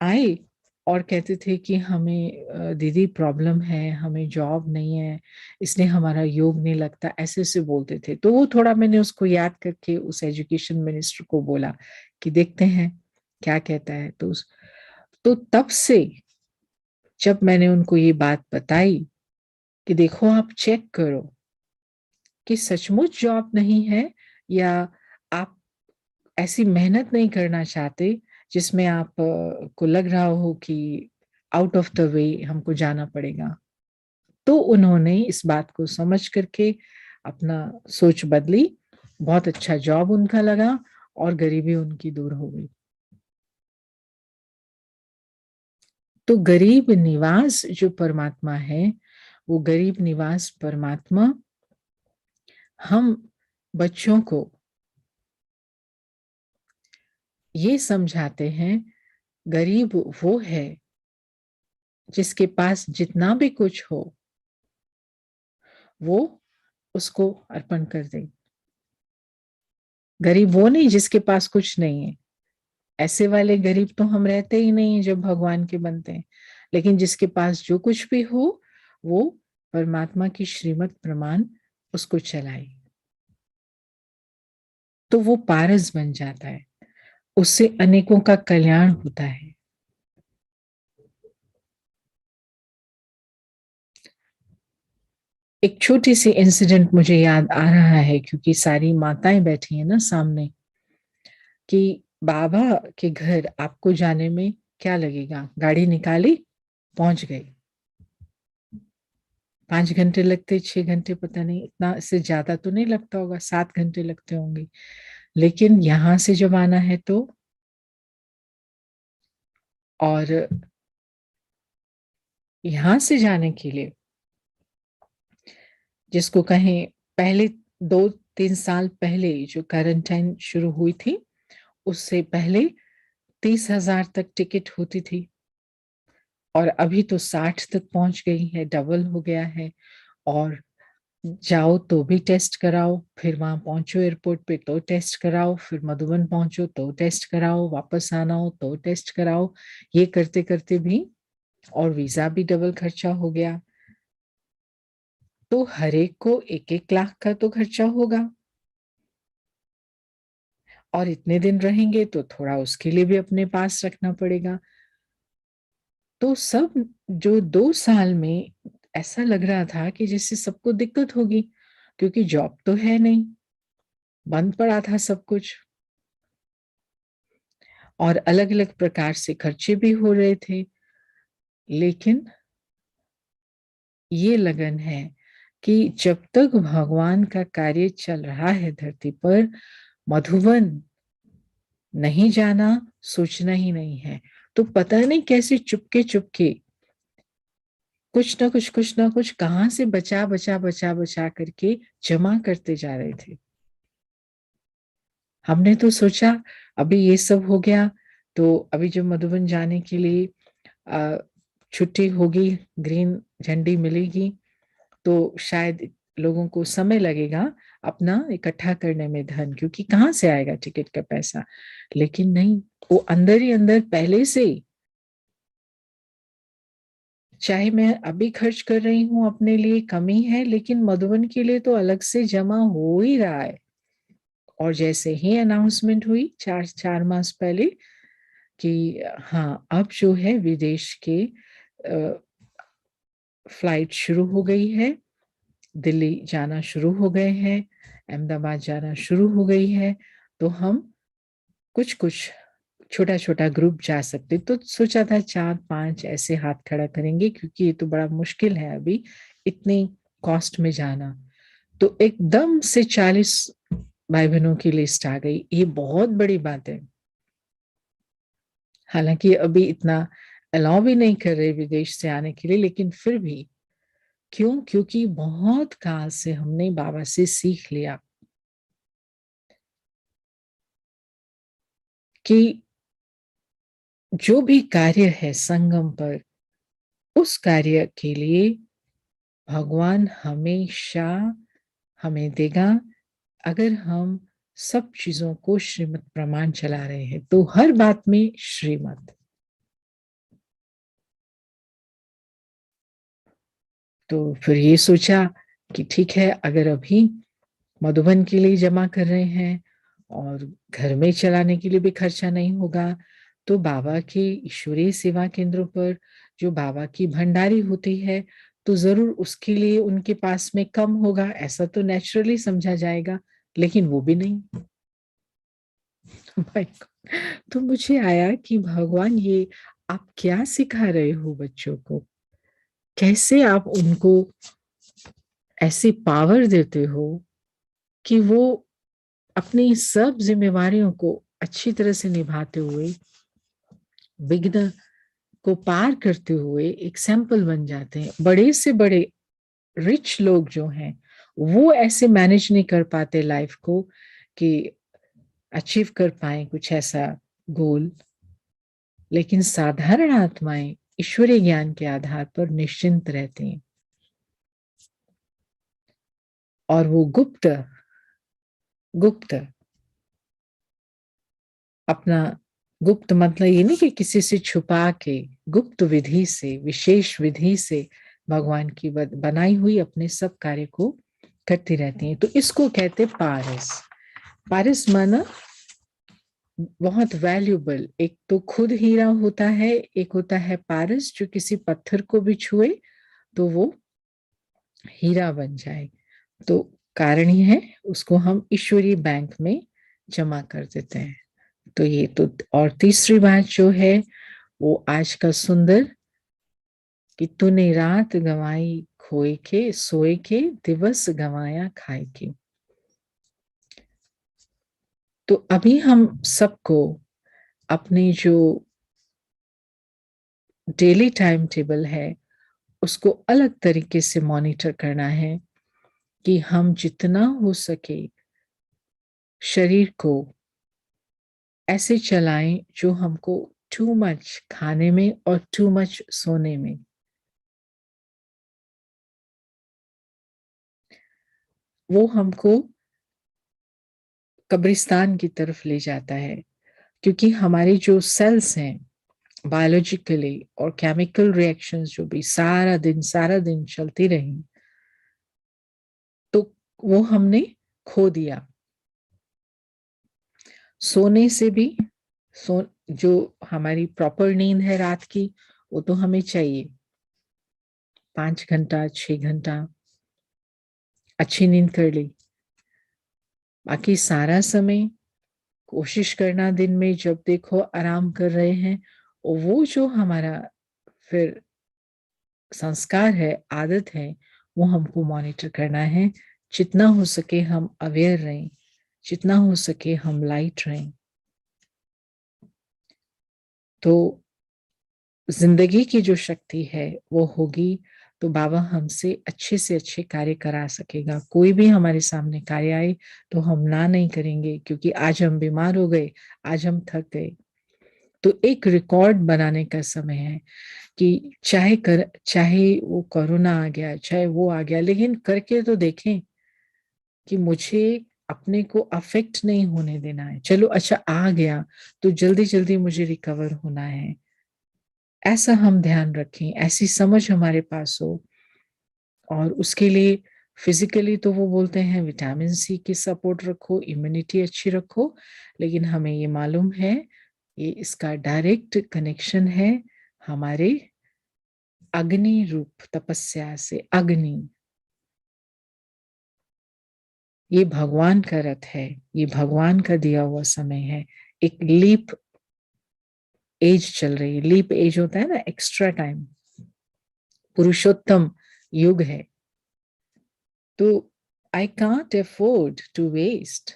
आए और कहते थे कि हमें दीदी प्रॉब्लम है, हमें जॉब नहीं है, इसलिए हमारा योग नहीं लगता, ऐसे ऐसे बोलते थे। तो वो थोड़ा मैंने उसको याद करके उस एजुकेशन मिनिस्टर को बोला कि देखते हैं क्या कहता है। तो तब से जब मैंने उनको ये बात बताई कि देखो आप चेक करो कि सचमुच जॉब नहीं है या आप ऐसी मेहनत नहीं करना चाहते जिसमें आप को लग रहा हो कि आउट ऑफ द वे हमको जाना पड़ेगा। तो उन्होंने इस बात को समझ करके अपना सोच बदली, बहुत अच्छा जॉब उनका लगा और गरीबी उनकी दूर हो गई। तो गरीब निवास जो परमात्मा है, वो गरीब निवास परमात्मा हम बच्चों को ये समझाते हैं, गरीब वो है जिसके पास जितना भी कुछ हो वो उसको अर्पण कर दे। गरीब वो नहीं जिसके पास कुछ नहीं है, ऐसे वाले गरीब तो हम रहते ही नहीं है जब भगवान के बनते हैं। लेकिन जिसके पास जो कुछ भी हो वो परमात्मा की श्रीमत प्रमाण उसको चलाए, तो वो पारस बन जाता है, उससे अनेकों का कल्याण होता है। एक छोटी सी इंसिडेंट मुझे याद आ रहा है क्योंकि सारी माताएं बैठी हैं ना सामने, कि बाबा के घर आपको जाने में क्या लगेगा, गाड़ी निकाली पहुंच गए। 5 घंटे लगते, 6 घंटे, पता नहीं, इतना इससे ज्यादा तो नहीं लगता होगा, 7 घंटे लगते होंगे। लेकिन यहां से जब आना है तो, और यहां से जाने के लिए जिसको कहें, पहले 2-3 साल पहले जो क्वारंटाइन शुरू हुई थी उससे पहले 30,000 तक टिकट होती थी और अभी तो 60 तक पहुंच गई है, डबल हो गया है। और जाओ तो भी टेस्ट कराओ, फिर वहां पहुंचो एयरपोर्ट पे तो टेस्ट कराओ, फिर मधुबन पहुंचो तो टेस्ट कराओ, वापस आना हो तो टेस्ट कराओ। ये करते करते भी, और वीजा भी डबल खर्चा हो गया। तो हर एक को 1-1 लाख का तो खर्चा होगा, और इतने दिन रहेंगे तो थोड़ा उसके लिए भी अपने पास रखना पड़ेगा। तो सब जो 2 साल में ऐसा लग रहा था कि जैसे सबको दिक्कत होगी, क्योंकि जॉब तो है नहीं, बंद पड़ा था सब कुछ, और अलग अलग प्रकार से खर्चे भी हो रहे थे। लेकिन ये लगन है कि जब तक भगवान का कार्य चल रहा है धरती पर, मधुबन नहीं जाना सोचना ही नहीं है। तो पता नहीं कैसे चुपके चुपके कुछ ना कुछ कहां से बचा बचा बचा बचा करके जमा करते जा रहे थे। हमने तो सोचा अभी ये सब हो गया तो अभी जब मधुबन जाने के लिए छुट्टी होगी, ग्रीन झंडी मिलेगी, तो शायद लोगों को समय लगेगा अपना इकट्ठा करने में धन, क्योंकि कहाँ से आएगा टिकट का पैसा। लेकिन नहीं, वो अंदर ही अंदर पहले से, चाहे मैं अभी खर्च कर रही हूँ अपने लिए कमी है, लेकिन मधुबन के लिए तो अलग से जमा हो ही रहा है। और जैसे ही अनाउंसमेंट हुई 4 मास पहले कि हाँ अब जो है विदेश के फ्लाइट शुरू हो गई है, दिल्ली जाना शुरू हो गए हैं, अहमदाबाद जाना शुरू हो गई है, तो हम कुछ कुछ छोटा छोटा ग्रुप जा सकते, तो सोचा था 4-5 ऐसे हाथ खड़ा करेंगे, क्योंकि ये तो बड़ा मुश्किल है अभी इतनी कॉस्ट में जाना। तो एकदम से 40 भाई बहनों की लिस्ट आ गई। ये बहुत बड़ी बात है। हालांकि अभी इतना अलाउ भी नहीं कर रहे विदेश से आने के लिए, लेकिन फिर भी क्यों? क्योंकि बहुत काल से हमने बाबा से सीख लिया कि जो भी कार्य है संगम पर, उस कार्य के लिए भगवान हमेशा हमें देगा, अगर हम सब चीजों को श्रीमत प्रमाण चला रहे हैं। तो हर बात में श्रीमत। तो फिर ये सोचा कि ठीक है, अगर अभी मधुबन के लिए जमा कर रहे हैं और घर में चलाने के लिए भी खर्चा नहीं होगा, तो बाबा के ईश्वरीय सेवा केंद्रों पर जो बाबा की भंडारी होती है, तो जरूर उसके लिए उनके पास में कम होगा, ऐसा तो नेचुरली समझा जाएगा। लेकिन वो भी नहीं। भाई, तो मुझे आया कि भगवान, ये आप क्या सिखा रहे हो बच्चों को? कैसे आप उनको ऐसी पावर देते हो कि वो अपनी सब जिम्मेवारियों को अच्छी तरह से निभाते हुए, विघ्न को पार करते हुए एक सैंपल बन जाते हैं। बड़े से बड़े रिच लोग जो हैं, वो ऐसे मैनेज नहीं कर पाते लाइफ को कि अचीव कर पाए कुछ ऐसा गोल। लेकिन साधारण आत्माएं ईश्वरीय ज्ञान के आधार पर निश्चिंत रहते हैं। और वो गुप्त गुप्त अपना, गुप्त मतलब ये नहीं कि किसी से छुपा के, गुप्त विधि से, विशेष विधि से भगवान की बनाई हुई अपने सब कार्य को करती रहती हैं। तो इसको कहते पारस। पारस माना बहुत वैल्यूबल। एक तो खुद हीरा होता है, एक होता है पारस जो किसी पत्थर को भी छुए तो वो हीरा बन जाए। तो कारण ही है, उसको हम ईश्वरीय बैंक में जमा कर देते हैं। तो ये तो, और तीसरी बात जो है वो आज का सुंदर, कि तूने रात गंवाई खोए के, सोए के दिवस गंवाया खाए के। तो अभी हम सबको अपनी जो डेली टाइम टेबल है उसको अलग तरीके से मॉनिटर करना है, कि हम जितना हो सके शरीर को ऐसे चलाएं जो हमको टू मच खाने में और टू मच सोने में, वो हमको कब्रिस्तान की तरफ ले जाता है। क्योंकि हमारे जो सेल्स हैं बायोलॉजिकली और केमिकल रिएक्शंस जो भी सारा दिन चलती रही, तो वो हमने खो दिया। सोने से भी, जो हमारी प्रॉपर नींद है रात की, वो तो हमें चाहिए 5 घंटा 6 घंटा अच्छी नींद कर ली। बाकी सारा समय कोशिश करना दिन में जब देखो आराम कर रहे हैं। और वो जो हमारा फिर संस्कार है, आदत है, वो हमको मॉनिटर करना है। जितना हो सके हम अवेयर रहें, जितना हो सके हम लाइट रहें। तो जिंदगी की जो शक्ति है वो होगी तो बाबा हमसे अच्छे से अच्छे कार्य करा सकेगा। कोई भी हमारे सामने कार्य आए तो हम ना नहीं करेंगे, क्योंकि आज हम बीमार हो गए, आज हम थक गए। तो एक रिकॉर्ड बनाने का समय है कि चाहे वो कोरोना आ गया, चाहे वो आ गया, लेकिन करके तो देखें कि मुझे अपने को अफेक्ट नहीं होने देना है। चलो अच्छा आ गया तो जल्दी जल्दी मुझे रिकवर होना है, ऐसा हम ध्यान रखें, ऐसी समझ हमारे पास हो। और उसके लिए फिजिकली तो वो बोलते हैं विटामिन सी की सपोर्ट रखो, इम्यूनिटी अच्छी रखो। लेकिन हमें ये मालूम है ये इसका डायरेक्ट कनेक्शन है हमारे अग्नि रूप तपस्या से। अग्नि ये भगवान का रथ है, ये भगवान का दिया हुआ समय है। एक लीप एज चल रही है। लीप एज होता है ना, एक्स्ट्रा टाइम, पुरुषोत्तम युग है। तो I can't afford to waste.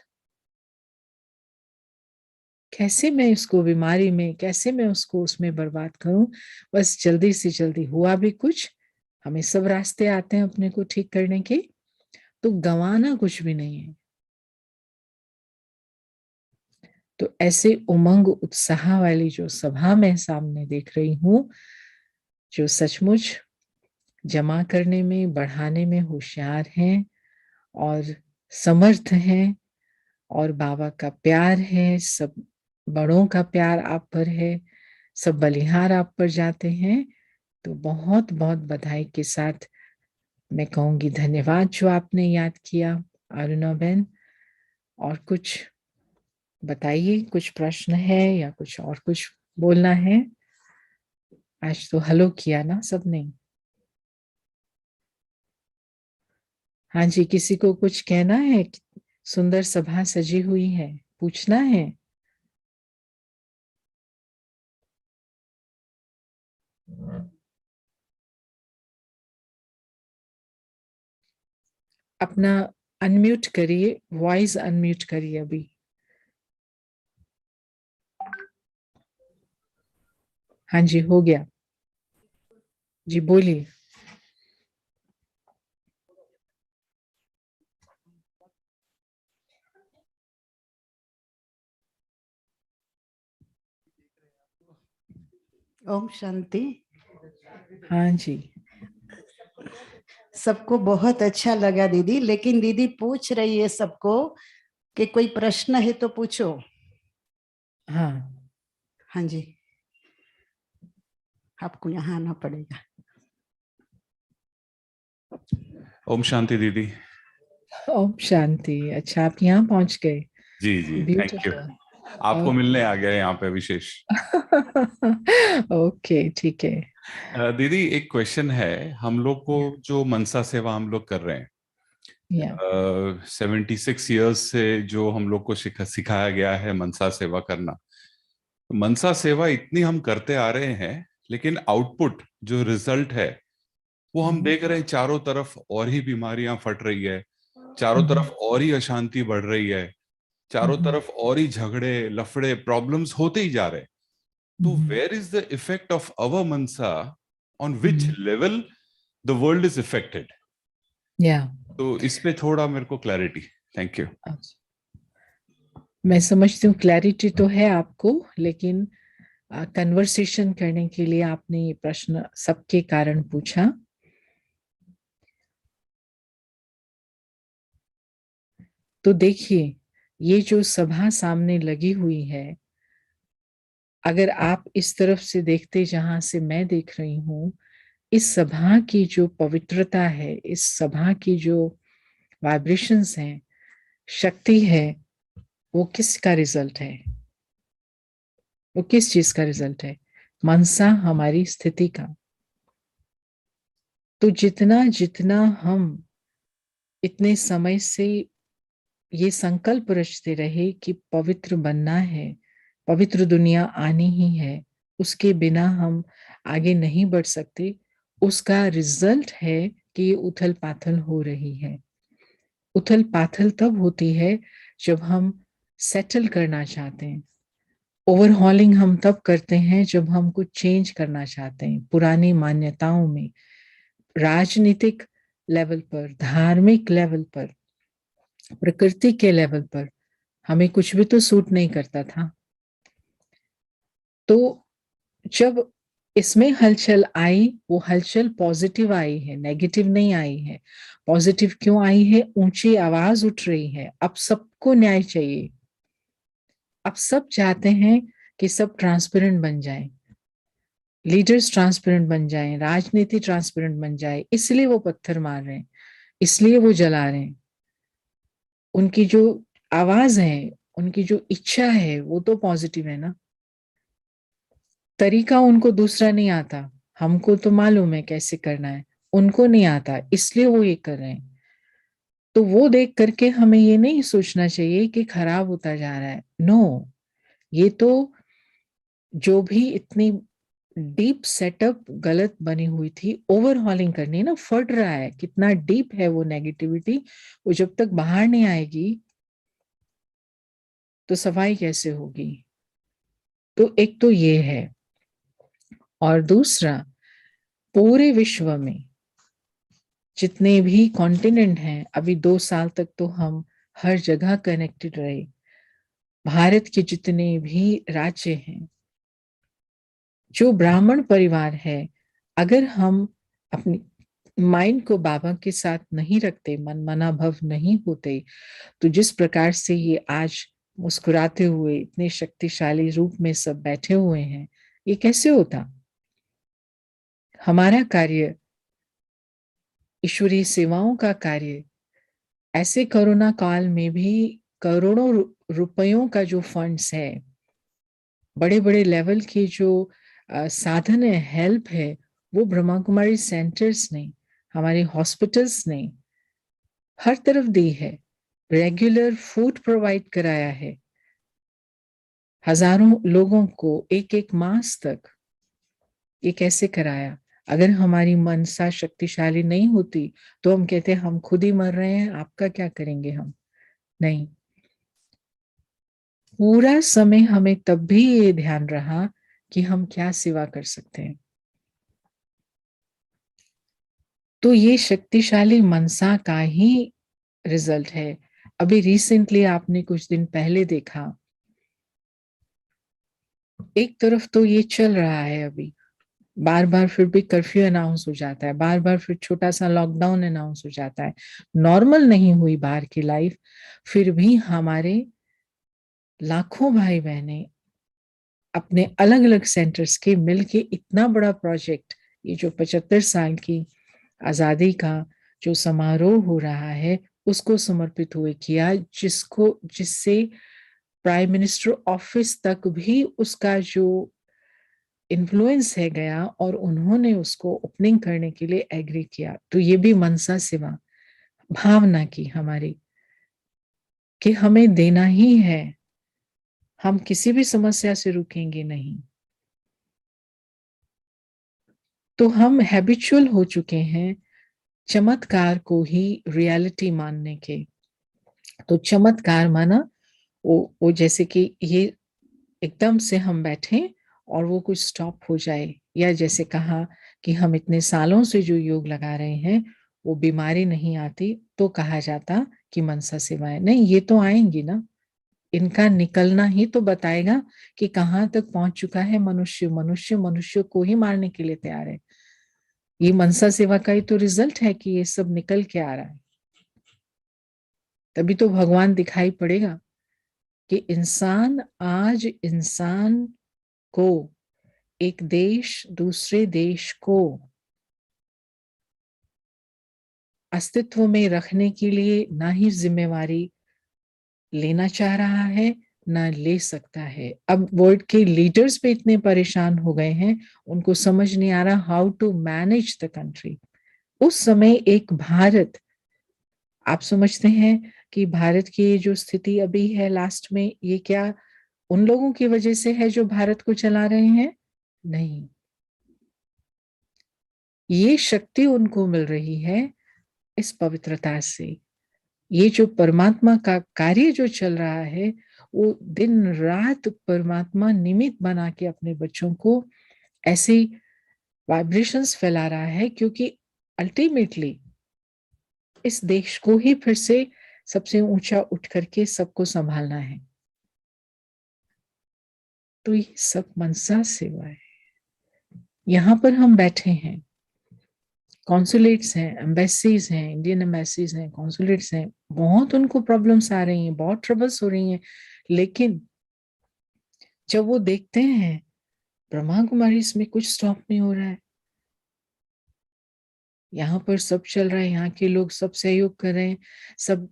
कैसे मैं इसको बीमारी में, कैसे मैं उसको उसमें बर्बाद करूं। बस जल्दी से जल्दी। हुआ भी कुछ, हमें सब रास्ते आते हैं अपने को ठीक करने के, तो गंवाना कुछ भी नहीं है। तो ऐसे उमंग उत्साह वाली जो सभा मैं सामने देख रही हूं, जो सचमुच जमा करने में, बढ़ाने में होशियार हैं और समर्थ हैं, और बाबा का प्यार है, सब बड़ों का प्यार आप पर है, सब बलिहार आप पर जाते हैं। तो बहुत बहुत बधाई के साथ मैं कहूंगी धन्यवाद जो आपने याद किया अरुणा बहन। और कुछ बताइए, कुछ प्रश्न है या कुछ और कुछ बोलना है? आज तो हेलो किया ना सबने। हाँ जी, किसी को कुछ कहना है? सुंदर सभा सजी हुई है, पूछना है? अपना अनम्यूट करिए, वॉइस अनम्यूट करिए अभी। हाँ जी, हो गया जी, बोलिए। ओम शांति। हाँ जी, सबको बहुत अच्छा लगा दीदी, लेकिन दीदी पूछ रही है सबको कि कोई प्रश्न है तो पूछो। हाँ हाँ जी, आपको यहाँ आना पड़ेगा। ओम शांति दीदी। ओम शांति। अच्छा, आप यहाँ पहुंच गए। जी जी, थैंक यू। ब्यूटीफुल। आपको मिलने आ गया यहाँ पे विशेष। ओके, ठीक है। दीदी एक क्वेश्चन है, हम लोग को जो मनसा सेवा हम लोग कर रहे हैं, या 76 ईयर्स से जो हम लोग को सिखाया गया है मनसा सेवा करना। मनसा सेवा इतनी हम करते आ रहे हैं, लेकिन आउटपुट जो रिजल्ट है वो हम देख रहे हैं, चारों तरफ और ही बीमारियां फट रही है, चारों तरफ और ही अशांति बढ़ रही है, चारों तरफ और ही झगड़े लफड़े प्रॉब्लम्स होते ही जा रहे हैं। तो where is the effect of our मनसा, on which level the world is affected? या तो इस पे थोड़ा मेरे को क्लैरिटी। Thank you. मैं समझती हूँ क्लैरिटी तो है आपको, लेकिन कन्वर्सेशन करने के लिए आपने ये प्रश्न सबके कारण पूछा। तो देखिए, ये जो सभा सामने लगी हुई है, अगर आप इस तरफ से देखते जहां से मैं देख रही हूं, इस सभा की जो पवित्रता है, इस सभा की जो वाइब्रेशंस हैं, शक्ति है, वो किसका रिजल्ट है? वो किस चीज का रिजल्ट है? मनसा, हमारी स्थिति का। तो जितना जितना हम इतने समय से ये संकल्प रचते रहे कि पवित्र बनना है, पवित्र दुनिया आनी ही है, उसके बिना हम आगे नहीं बढ़ सकते, उसका रिजल्ट है कि ये उथल पाथल हो रही है। उथल पाथल तब होती है जब हम सेटल करना चाहते हैं। ओवरहॉलिंग हम तब करते हैं जब हम कुछ चेंज करना चाहते हैं। पुरानी मान्यताओं में, राजनीतिक लेवल पर, धार्मिक लेवल पर, प्रकृति के लेवल पर हमें कुछ भी तो सूट नहीं करता था। तो जब इसमें हलचल आई, वो हलचल पॉजिटिव आई है, नेगेटिव नहीं आई है। पॉजिटिव क्यों आई है? ऊंची आवाज उठ रही है, अब सबको न्याय चाहिए। अब सब चाहते हैं कि सब ट्रांसपेरेंट बन जाए, लीडर्स ट्रांसपेरेंट बन जाएं, राजनीति ट्रांसपेरेंट बन जाए। इसलिए वो पत्थर मार रहे हैं, इसलिए वो जला रहे हैं। उनकी जो आवाज है, उनकी जो इच्छा है, वो तो पॉजिटिव है ना। तरीका उनको दूसरा नहीं आता, हमको तो मालूम है कैसे करना है, उनको नहीं आता, इसलिए वो ये कर रहे हैं। तो वो देख करके हमें ये नहीं सोचना चाहिए कि खराब होता जा रहा है। नो, ये तो जो भी इतनी डीप सेटअप गलत बनी हुई थी, ओवरहॉलिंग करनी ना, फट रहा है, कितना डीप है वो नेगेटिविटी, वो जब तक बाहर नहीं आएगी तो सफाई कैसे होगी। तो एक तो ये है, और दूसरा, पूरे विश्व में जितने भी कॉन्टिनेंट हैं, अभी 2 साल तक तो हम हर जगह कनेक्टेड रहे, भारत के जितने भी राज्य हैं, जो ब्राह्मण परिवार है, अगर हम अपनी माइंड को बाबा के साथ नहीं रखते, मन मना भव नहीं होते, तो जिस प्रकार से ये आज मुस्कुराते हुए इतने शक्तिशाली रूप में सब बैठे हुए हैं, ये कैसे होता। हमारा कार्य, ईश्वरीय सेवाओं का कार्य, ऐसे कोरोना काल में भी करोड़ों रुपयों का जो फंड्स है, बड़े बड़े लेवल के जो साधन है, हेल्प है, वो ब्रह्मा कुमारी सेंटर्स ने, हमारे हॉस्पिटल्स ने हर तरफ दी है। रेगुलर फूड प्रोवाइड कराया है हजारों लोगों को, एक एक मास तक। ये कैसे कराया। अगर हमारी मनसा शक्तिशाली नहीं होती तो हम कहते हम खुद ही मर रहे हैं, आपका क्या करेंगे हम। नहीं, पूरा समय हमें तब भी ये ध्यान रहा कि हम क्या सेवा कर सकते हैं। तो ये शक्तिशाली मनसा का ही रिजल्ट है। अभी रिसेंटली आपने कुछ दिन पहले देखा, एक तरफ तो ये चल रहा है, अभी बार बार फिर भी कर्फ्यू अनाउंस हो जाता है, बार बार फिर छोटा सा लॉकडाउन अनाउंस हो जाता है, नॉर्मल नहीं हुई बाहर की लाइफ, फिर भी हमारे लाखों भाई बहने अपने अलग अलग सेंटर्स के मिलके इतना बड़ा प्रोजेक्ट, ये जो 75 साल की आजादी का जो समारोह हो रहा है, उसको समर्पित हुए किया, जिससे प्राइम मिनिस्टर ऑफिस तक भी उसका जो इन्फ्लुएंस है गया और उन्होंने उसको ओपनिंग करने के लिए एग्री किया। तो ये भी मनसा सेवा भावना की हमारी, कि हमें देना ही है, हम किसी भी समस्या से रुकेंगे नहीं। तो हम हैबिचुअल हो चुके हैं चमत्कार को ही रियलिटी मानने के। तो चमत्कार माना वो जैसे कि ये एकदम से हम बैठे और वो कुछ स्टॉप हो जाए, या जैसे कहा कि हम इतने सालों से जो योग लगा रहे हैं वो बीमारी नहीं आती, तो कहा जाता कि मनसा सेवाएं नहीं, ये तो आएंगी ना, इनका निकलना ही तो बताएगा कि कहाँ तक पहुंच चुका है मनुष्य। मनुष्य को ही मारने के लिए तैयार है। ये मनसा सेवा का ही तो रिजल्ट है कि ये सब निकल के आ रहा है। तभी तो भगवान दिखाई पड़ेगा कि इंसान आज इंसान को, एक देश दूसरे देश को अस्तित्व में रखने के लिए ना ही जिम्मेवारी लेना चाह रहा है, ना ले सकता है। अब वर्ल्ड के लीडर्स पे इतने परेशान हो गए हैं, उनको समझ नहीं आ रहा how to manage the country. उस समय एक भारत, आप समझते हैं कि भारत की जो स्थिति अभी है लास्ट में, ये क्या उन लोगों की वजह से है जो भारत को चला रहे हैं? नहीं, ये शक्ति उनको मिल रही है इस पवित्रता से। ये जो परमात्मा का कार्य जो चल रहा है, वो दिन रात परमात्मा निमित्त बना के अपने बच्चों को ऐसे वाइब्रेशंस फैला रहा है, क्योंकि अल्टीमेटली इस देश को ही फिर से सबसे ऊंचा उठ करके सबको संभालना है। तो ये सब मनसा सेवा है। यहाँ पर हम बैठे हैं, कॉन्सुलेट्स हैं, एम्बेसीज हैं, इंडियन एम्बेसीज हैं, कॉन्सुलेट्स हैं, बहुत उनको प्रॉब्लम्स आ रही हैं, बहुत ट्रबल्स हो रही हैं, लेकिन जब वो देखते हैं ब्रह्मा कुमारी इसमें कुछ स्टॉप नहीं हो रहा है, यहाँ पर सब चल रहा है, यहाँ के लोग सब सहयोग कर रहे हैं, सब,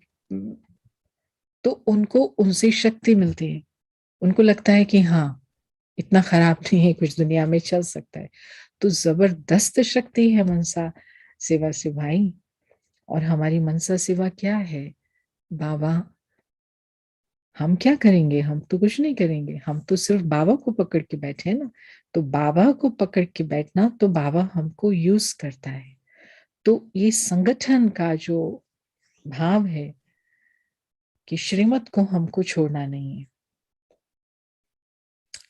तो उनको उनसे शक्ति मिलती है। उनको लगता है कि हाँ, इतना खराब नहीं है, कुछ दुनिया में चल सकता है। तो जबरदस्त शक्ति है मनसा सेवा से भाई। और हमारी मनसा सेवा क्या है? बाबा हम क्या करेंगे? हम तो कुछ नहीं करेंगे, हम तो सिर्फ बाबा को पकड़ के बैठे हैं ना। तो बाबा को पकड़ के बैठना, तो बाबा हमको यूज करता है। तो ये संगठन का जो भाव है कि श्रीमत को हमको छोड़ना नहीं है,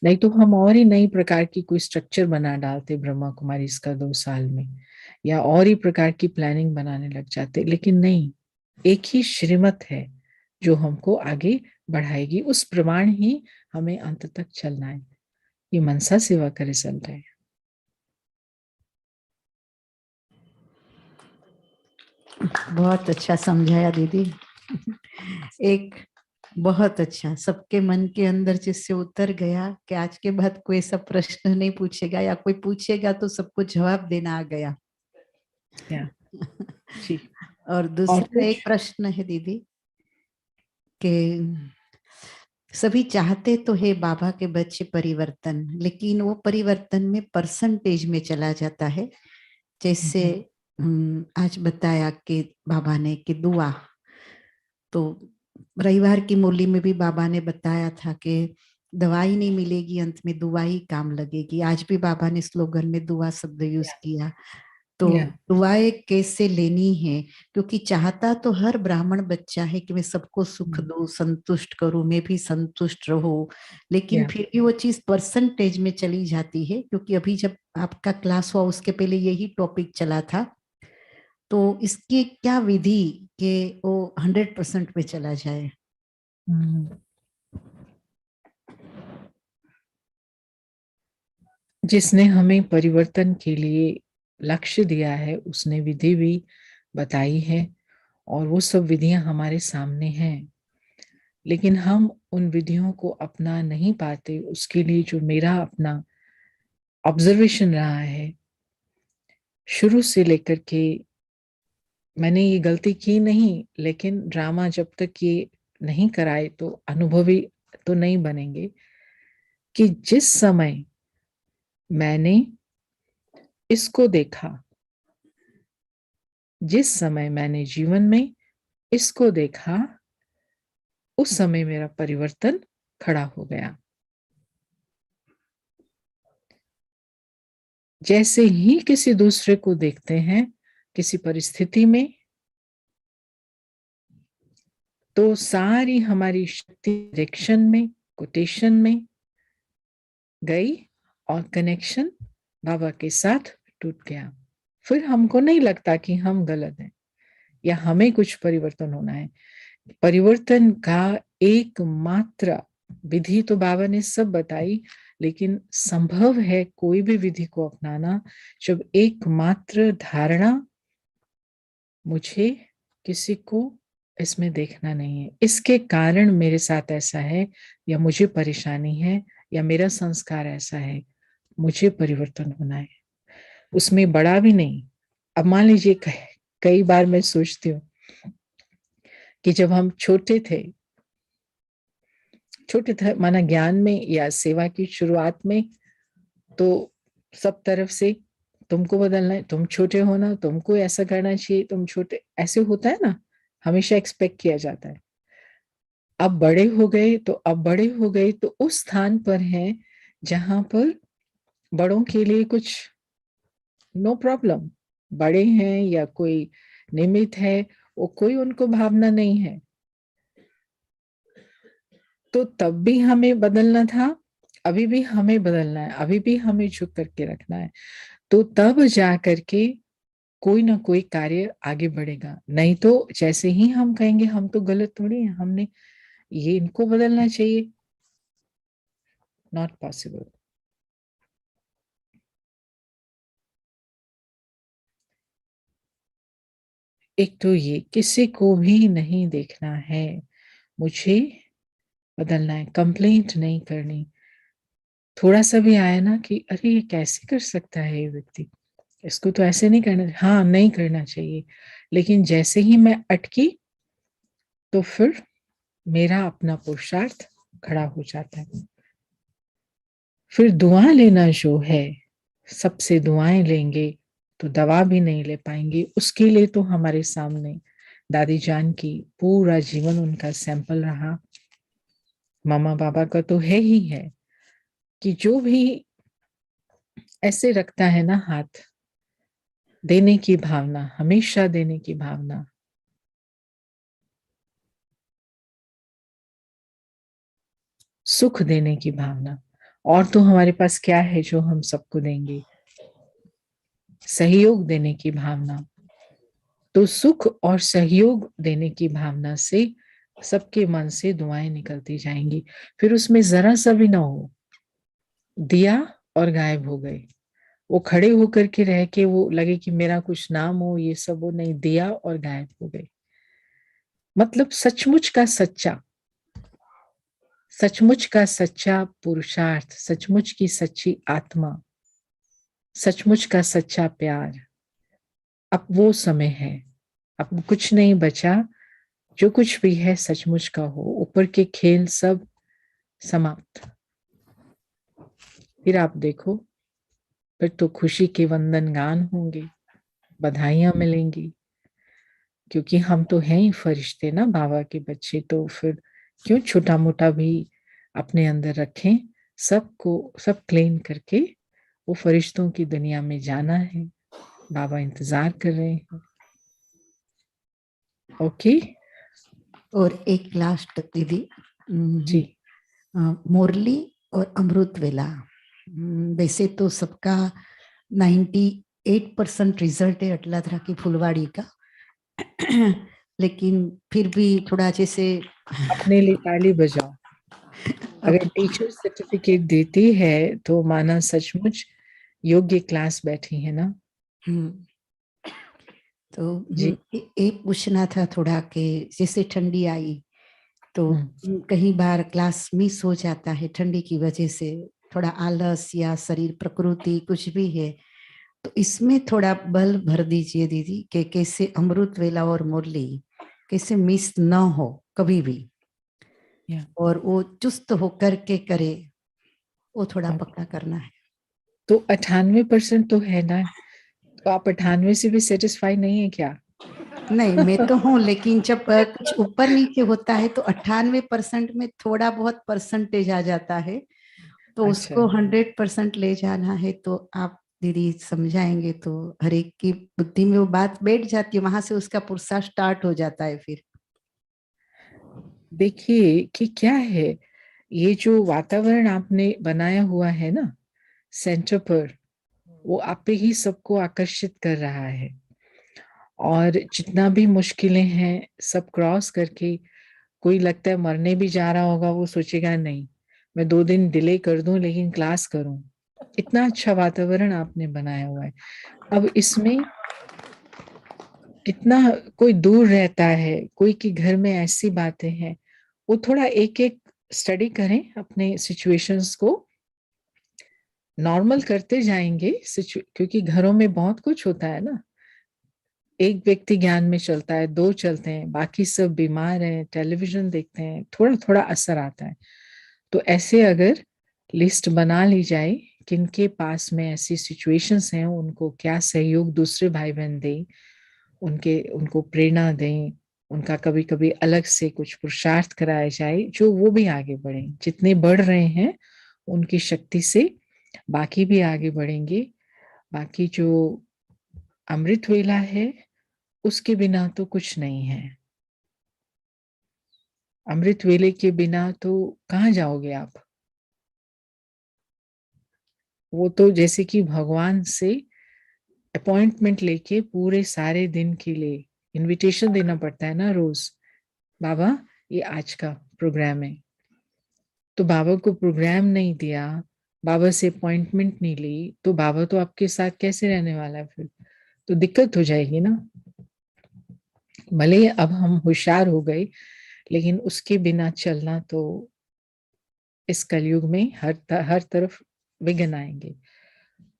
नहीं तो हम और ही नई प्रकार की कोई स्ट्रक्चर बना डालते ब्रह्मा कुमारी इसका 2 साल में, या और ही प्रकार की प्लानिंग बनाने लग जाते। लेकिन नहीं, एक ही श्रीमत है जो हमको आगे बढ़ाएगी, उस प्रमाण ही हमें अंत तक चलना है। ये मनसा सेवा का रिजल्ट है। बहुत अच्छा समझाया दीदी। एक बहुत अच्छा, सबके मन के अंदर जिससे उतर गया कि आज के बाद कोई ऐसा प्रश्न नहीं पूछेगा, या कोई पूछेगा तो सबको जवाब देना आ गया। जी। और दूसरा एक प्रश्न है दीदी कि सभी चाहते तो है बाबा के बच्चे परिवर्तन, लेकिन वो परिवर्तन में परसेंटेज में चला जाता है। जैसे आज बताया कि बाबा ने कि दुआ, तो रविवार की मुरली में भी बाबा ने बताया था कि दवाई नहीं मिलेगी, अंत में दुआ ही काम लगेगी। आज भी बाबा ने स्लोगन में दुआ शब्द यूज किया। तो दुआएं कैसे लेनी है, क्योंकि चाहता तो हर ब्राह्मण बच्चा है कि मैं सबको सुख दूं, संतुष्ट करूं, मैं भी संतुष्ट रहूं, लेकिन फिर भी वो चीज परसेंटेज में चली जाती है। क्योंकि अभी जब आपका क्लास हुआ उसके पहले यही टॉपिक चला था, तो इसकी क्या विधि कि वो 100% पे चला जाए? जिसने हमें परिवर्तन के लिए लक्ष्य दिया है उसने विधि भी बताई है, और वो सब विधियां हमारे सामने हैं, लेकिन हम उन विधियों को अपना नहीं पाते। उसके लिए जो मेरा अपना ऑब्जर्वेशन रहा है शुरू से लेकर के, मैंने ये गलती की नहीं, लेकिन ड्रामा जब तक ये नहीं कराए तो अनुभवी तो नहीं बनेंगे, कि जिस समय मैंने इसको देखा, जिस समय मैंने जीवन में इसको देखा, उस समय मेरा परिवर्तन खड़ा हो गया। जैसे ही किसी दूसरे को देखते हैं किसी परिस्थिति में, तो सारी हमारी शक्ति डायरेक्शन में, कोटेशन में गई, और कनेक्शन बाबा के साथ टूट गया। फिर हमको नहीं लगता कि हम गलत हैं या हमें कुछ परिवर्तन होना है। परिवर्तन का एकमात्र विधि तो बाबा ने सब बताई, लेकिन संभव है कोई भी विधि को अपनाना जब एकमात्र धारणा मुझे किसी को इसमें देखना नहीं है, इसके कारण मेरे साथ ऐसा है, या मुझे परेशानी है, या मेरा संस्कार ऐसा है, मुझे परिवर्तन होना है। उसमें बड़ा भी नहीं। अब मान लीजिए कई बार मैं सोचती हूँ कि जब हम छोटे थे माना ज्ञान में या सेवा की शुरुआत में, तो सब तरफ से तुमको बदलना है, तुम छोटे हो ना, तुमको ऐसा करना चाहिए, तुम छोटे, ऐसे होता है ना, हमेशा एक्सपेक्ट किया जाता है। अब बड़े हो गए तो उस स्थान पर हैं जहां पर बड़ों के लिए कुछ नो प्रॉब्लम, बड़े हैं या कोई निमित्त है, वो कोई उनको भावना नहीं है। तो तब भी हमें बदलना था, अभी भी हमें बदलना है, अभी भी हमें झुक करके रखना है। तो तब जा करके कोई ना कोई कार्य आगे बढ़ेगा। नहीं तो जैसे ही हम कहेंगे हम तो गलत थोड़ी हैं, हमने ये इनको बदलना चाहिए, नॉट पॉसिबल। एक तो ये किसी को भी नहीं देखना है, मुझे बदलना है, कंप्लेंट नहीं करनी। थोड़ा सा भी आया ना कि अरे ये कैसे कर सकता है ये व्यक्ति, इसको तो ऐसे नहीं करना, हाँ नहीं करना चाहिए, लेकिन जैसे ही मैं अटकी तो फिर मेरा अपना पुरुषार्थ खड़ा हो जाता है। फिर दुआ लेना जो है, सबसे दुआएं लेंगे तो दवा भी नहीं ले पाएंगे। उसके लिए तो हमारे सामने दादी जान की पूरा जीवन उनका सैंपल रहा। मामा बाबा का तो है ही है कि जो भी ऐसे रखता है ना हाथ, देने की भावना, हमेशा देने की भावना, सुख देने की भावना, और तो हमारे पास क्या है जो हम सबको देंगे? सहयोग देने की भावना। तो सुख और सहयोग देने की भावना से सबके मन से दुआएं निकलती जाएंगी। फिर उसमें जरा सा भी ना हो दिया और गायब हो गए, वो खड़े होकर के रह के वो लगे कि मेरा कुछ नाम हो, ये सब वो नहीं, दिया और गायब हो गए। मतलब सचमुच का सच्चा, सचमुच का सच्चा पुरुषार्थ, सचमुच की सच्ची आत्मा, सचमुच का सच्चा प्यार। अब वो समय है, अब कुछ नहीं बचा, जो कुछ भी है सचमुच का हो, ऊपर के खेल सब समाप्त। फिर आप देखो, फिर तो खुशी के वंदन गान होंगे, बधाइयां मिलेंगी, क्योंकि हम तो हैं ही फरिश्ते ना, बाबा के बच्चे, तो फिर क्यों छोटा मोटा भी अपने अंदर रखें। सबको सब क्लीन करके वो फरिश्तों की दुनिया में जाना है। बाबा इंतजार कर रहे हैं। ओके और एक लास्ट दीदी, जी। मुरली और अमृत वेला, वैसे तो सबका 98% रिजल्ट है अटलादरा की फुलवाड़ी का, लेकिन फिर भी थोड़ा जैसे अपने लिए ताली बजाओ। अगर अब टीचर सर्टिफिकेट देती है तो माना सचमुच योग्य क्लास बैठी है ना। तो जी। एक पूछना था थोड़ा कि जैसे ठंडी आई तो कई बार क्लास मिस हो जाता है ठंडी की वजह से, थोड़ा आलस या शरीर प्रकृति कुछ भी है, तो इसमें थोड़ा बल भर दीजिए दीदी कि कैसे अमृत वेला और मुरली कैसे मिस न हो कभी भी, या और वो चुस्त होकर के करे, वो थोड़ा ओके। पक्का करना है। तो 98% तो है ना, तो आप 98 से भी सेटिस्फाई नहीं है क्या? नहीं, मैं तो हूँ, लेकिन जब कुछ ऊपर नीचे होता है तो 98% में थोड़ा बहुत परसेंटेज आ जाता है, तो अच्छा, उसको 100% ले जाना है, तो आप दीदी समझाएंगे तो हर एक की बुद्धि में वो बात बैठ जाती है, वहां से उसका पुरसा स्टार्ट हो जाता है फिर। देखिए कि क्या है, ये जो वातावरण आपने बनाया हुआ है ना सेंटर पर, वो आप पे ही सबको आकर्षित कर रहा है। और जितना भी मुश्किलें हैं सब क्रॉस करके, कोई लगता है मरने भी जा रहा होगा, वो सोचेगा नहीं मैं 2 दिन डिले कर दूं लेकिन क्लास करूं। इतना अच्छा वातावरण आपने बनाया हुआ है। अब इसमें कितना कोई दूर रहता है, कोई के घर में ऐसी बातें हैं, वो थोड़ा एक एक स्टडी करें, अपने सिचुएशंस को नॉर्मल करते जाएंगे। क्योंकि घरों में बहुत कुछ होता है ना, एक व्यक्ति ज्ञान में चलता है, 2 चलते हैं, बाकी सब बीमार हैं, टेलीविजन देखते हैं, थोड़ा थोड़ा असर आता है। तो ऐसे अगर लिस्ट बना ली जाए किनके पास में ऐसी सिचुएशंस हैं, उनको क्या सहयोग दूसरे भाई बहन दें, उनके उनको प्रेरणा दें, उनका कभी कभी अलग से कुछ पुरुषार्थ कराया जाए, जो वो भी आगे बढ़े, जितने बढ़ रहे हैं उनकी शक्ति से बाकी भी आगे बढ़ेंगे। बाकी जो अमृत वेला है उसके बिना तो कुछ नहीं है। अमृत वेले के बिना तो कहाँ जाओगे आप? वो तो जैसे कि भगवान से अपॉइंटमेंट लेके पूरे सारे दिन के लिए इनविटेशन देना पड़ता है ना रोज, बाबा ये आज का प्रोग्राम है। तो बाबा को प्रोग्राम नहीं दिया, बाबा से अपॉइंटमेंट नहीं ली, तो बाबा तो आपके साथ कैसे रहने वाला है फिर? तो दिक्कत हो जाएगी ना। भले ही अब हम होशियार हो गए, लेकिन उसके बिना चलना तो इस कलयुग में हर तरफ विघ्न आएंगे।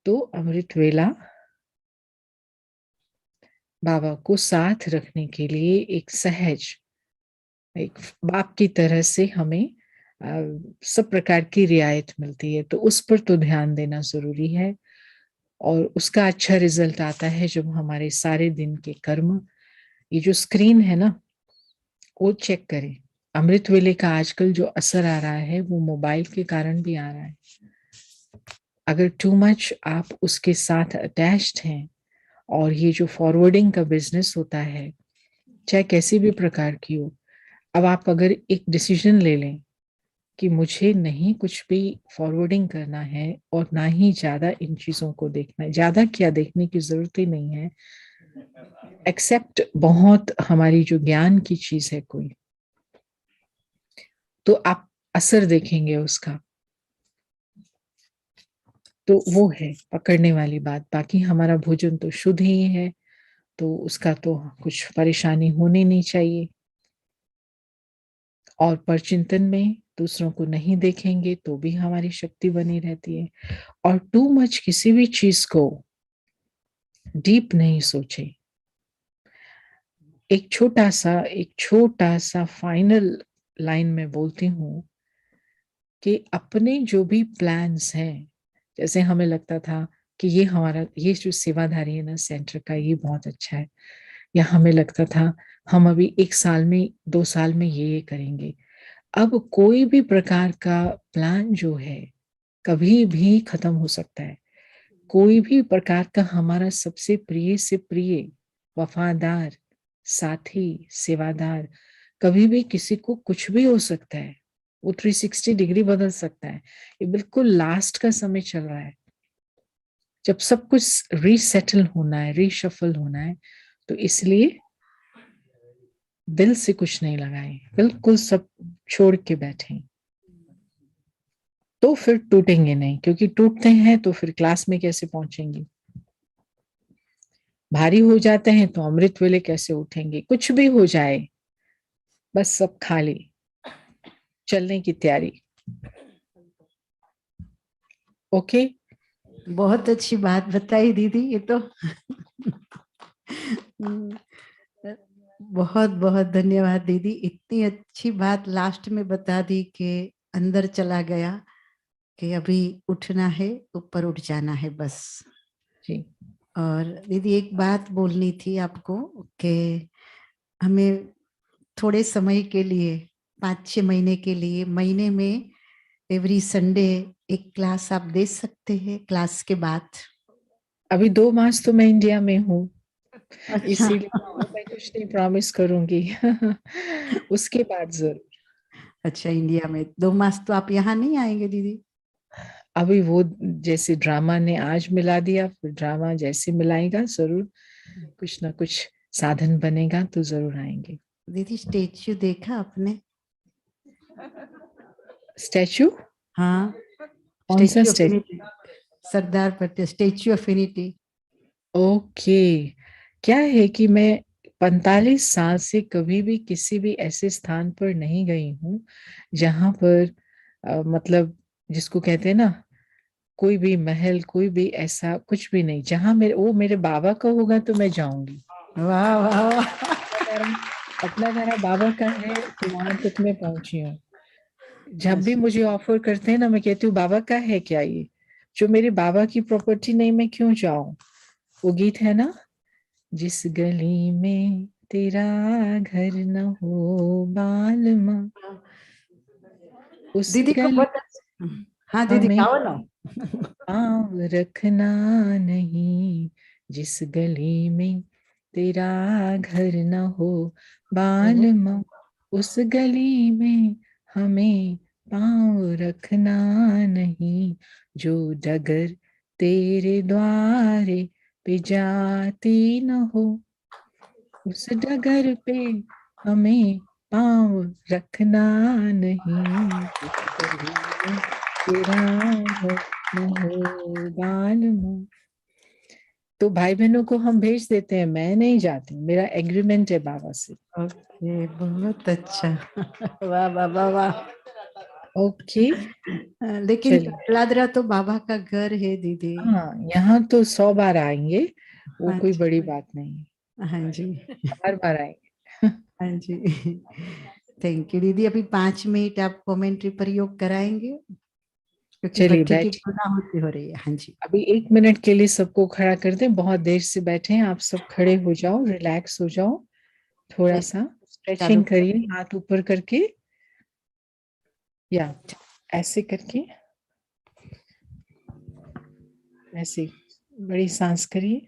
तो अमृत वेला बाबा को साथ रखने के लिए एक सहज, एक बाप की तरह से हमें सब प्रकार की रियायत मिलती है, तो उस पर तो ध्यान देना जरूरी है। और उसका अच्छा रिजल्ट आता है जब हमारे सारे दिन के कर्म, ये जो स्क्रीन है ना, वो चेक करें अमृत वेले का आजकल जो असर आ रहा है वो मोबाइल के कारण भी आ रहा है। अगर टू मच आप उसके साथ अटैच्ड हैं, और ये जो फॉरवर्डिंग का बिजनेस होता है, चाहे कैसी भी प्रकार की हो, अब आप अगर एक डिसीजन ले लें कि मुझे नहीं कुछ भी फॉरवर्डिंग करना है और ना ही ज्यादा इन चीजों को देखना है, ज्यादा क्या देखने की जरूरत ही नहीं है, एक्सेप्ट बहुत हमारी जो ज्ञान की चीज है कोई, तो आप असर देखेंगे उसका। तो वो है पकड़ने वाली बात। बाकी हमारा भोजन तो शुद्ध ही है, तो उसका तो कुछ परेशानी होनी नहीं चाहिए। और परचिंतन में दूसरों को नहीं देखेंगे तो भी हमारी शक्ति बनी रहती है। और टू मच किसी भी चीज को डीप नहीं सोचे। एक छोटा सा फाइनल लाइन में बोलती हूँ कि अपने जो भी प्लान्स हैं, जैसे हमें लगता था कि ये जो सेवाधारी है ना सेंटर का, ये बहुत अच्छा है, या हमें लगता था हम अभी 1 साल में 2 साल में ये करेंगे। अब कोई भी प्रकार का प्लान जो है कभी भी खत्म हो सकता है। कोई भी प्रकार का हमारा सबसे प्रिय से प्रिय, वफादार साथी, सेवादार, कभी भी किसी को कुछ भी हो सकता है, वो 360 डिग्री बदल सकता है। ये बिल्कुल लास्ट का समय चल रहा है, जब सब कुछ रीसेटल होना है, रीशफल होना है। तो इसलिए दिल से कुछ नहीं लगाएं, बिल्कुल सब छोड़ के बैठें, तो फिर टूटेंगे नहीं। क्योंकि टूटते हैं तो फिर क्लास में कैसे पहुंचेंगे, भारी हो जाते हैं तो अमृत वेले कैसे उठेंगे। कुछ भी हो जाए, बस सब खाली, चलने की तैयारी। ओके, बहुत अच्छी बात बताई दीदी, ये तो बहुत बहुत धन्यवाद दीदी। इतनी अच्छी बात लास्ट में बता दी कि अंदर चला गया कि अभी उठना है, ऊपर उठ जाना है बस जी। और दीदी एक बात बोलनी थी आपको कि हमें थोड़े समय के लिए 5-6 महीने के लिए महीने में एवरी संडे एक क्लास आप दे सकते हैं, क्लास के बाद। अभी 2 मास तो मैं इंडिया में हूँ, अच्छा इसीलिए मैं कुछ नहीं प्रॉमिस करूंगी। उसके बाद जरूर। अच्छा, इंडिया में 2 मास तो आप यहाँ नहीं आएंगे दीदी? अभी वो जैसे ड्रामा ने आज मिला दिया, फिर ड्रामा जैसे मिलाएगा जरूर कुछ ना कुछ साधन बनेगा तो जरूर आएंगे। दीदी स्टेच्यू देखा आपने? स्टैचू? हाँ, कौन सा statue of statute? Unity, Sardar Patel statue of unity. Okay. क्या है कि मैं 45 साल से कभी भी किसी भी ऐसे स्थान पर नहीं गई हूँ जहां पर मतलब जिसको कहते हैं ना, कोई भी महल, कोई भी ऐसा कुछ भी नहीं। जहां मेरे बाबा का होगा तो मैं जाऊंगी। वाह वाह वाह। अपना धारा बाबा का है तो वहां तक मैं पहुंची हूँ। जब भी मुझे ऑफर करते हैं ना, मैं कहती हूँ बाबा का है क्या ये, जो मेरे बाबा की प्रॉपर्टी नहीं, मैं क्यों जाऊं। वो गीत है ना, जिस गली में तेरा घर न हो बालमा, उस दीदी को गली बहुत, हाँ दीदी हमें गाओ ना। पाँव रखना नहीं, जिस गली में तेरा घर न हो बालमा, उस गली में हमें पाँव रखना नहीं। जो डगर तेरे द्वारे पे जाती न हो, उस डगर पे हमें पाँव रखना नहीं। जिस गली में तेरा घर न हो बालमा। तो भाई बहनों को हम भेज देते हैं, मैं नहीं जाती, मेरा एग्रीमेंट है बाबा से। ओके, बहुत अच्छा। वाह वाह वाह वाह। ओके, लेकिन चलिए। लादरा तो बाबा का घर है दीदी। हाँ, यहाँ तो 100 बार आएंगे, वो कोई अच्छा, बड़ी बात नहीं है, हाँ जी, हर बार आएंगे। हाँ जी। थैंक यू दीदी। अभी 5 मिनट आप कमेंट्री प्रयोग कराएंगे क्योंकि चलिए भट्टी की बैठ, पूर्णाहुति हो रही है। हाँ जी, अभी 1 मिनट के लिए सबको खड़ा कर दें, बहुत देर से बैठे हैं आप सब, खड़े हो जाओ, रिलैक्स हो जाओ, थोड़ा सा चालू स्ट्रेचिंग करिए हाथ ऊपर करके। या ऐसे करके, ऐसे बड़ी सांस करिए,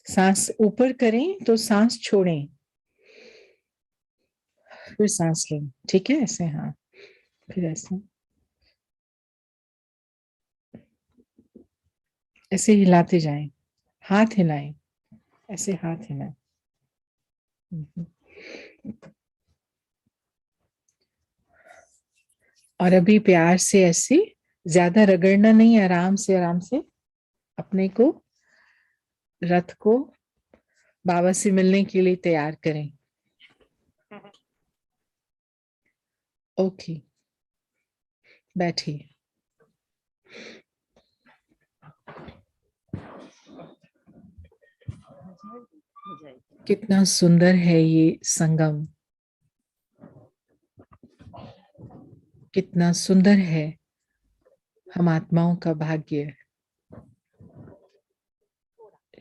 सांस ऊपर करें तो सांस छोड़ें, फिर सांस लें, ठीक है, ऐसे, हाँ, फिर ऐसे ऐसे हिलाते जाएं, हाथ हिलाएं, ऐसे हाथ हिलाएं। और अभी प्यार से ऐसे, ज्यादा रगड़ना नहीं, आराम से अपने को, रथ को बाबा से मिलने के लिए तैयार करें। ओके, बैठिए। कितना सुंदर है ये संगम, कितना सुंदर है हम आत्माओं का भाग्य,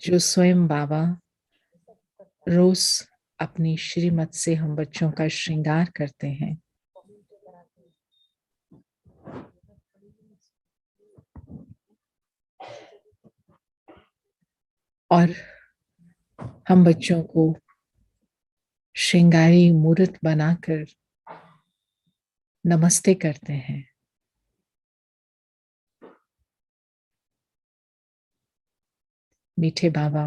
जो स्वयं बाबा रोज अपनी श्रीमत से हम बच्चों का श्रृंगार करते हैं। और हम बच्चों को श्रृंगारी मूर्त बनाकर नमस्ते करते हैं। मीठे बाबा,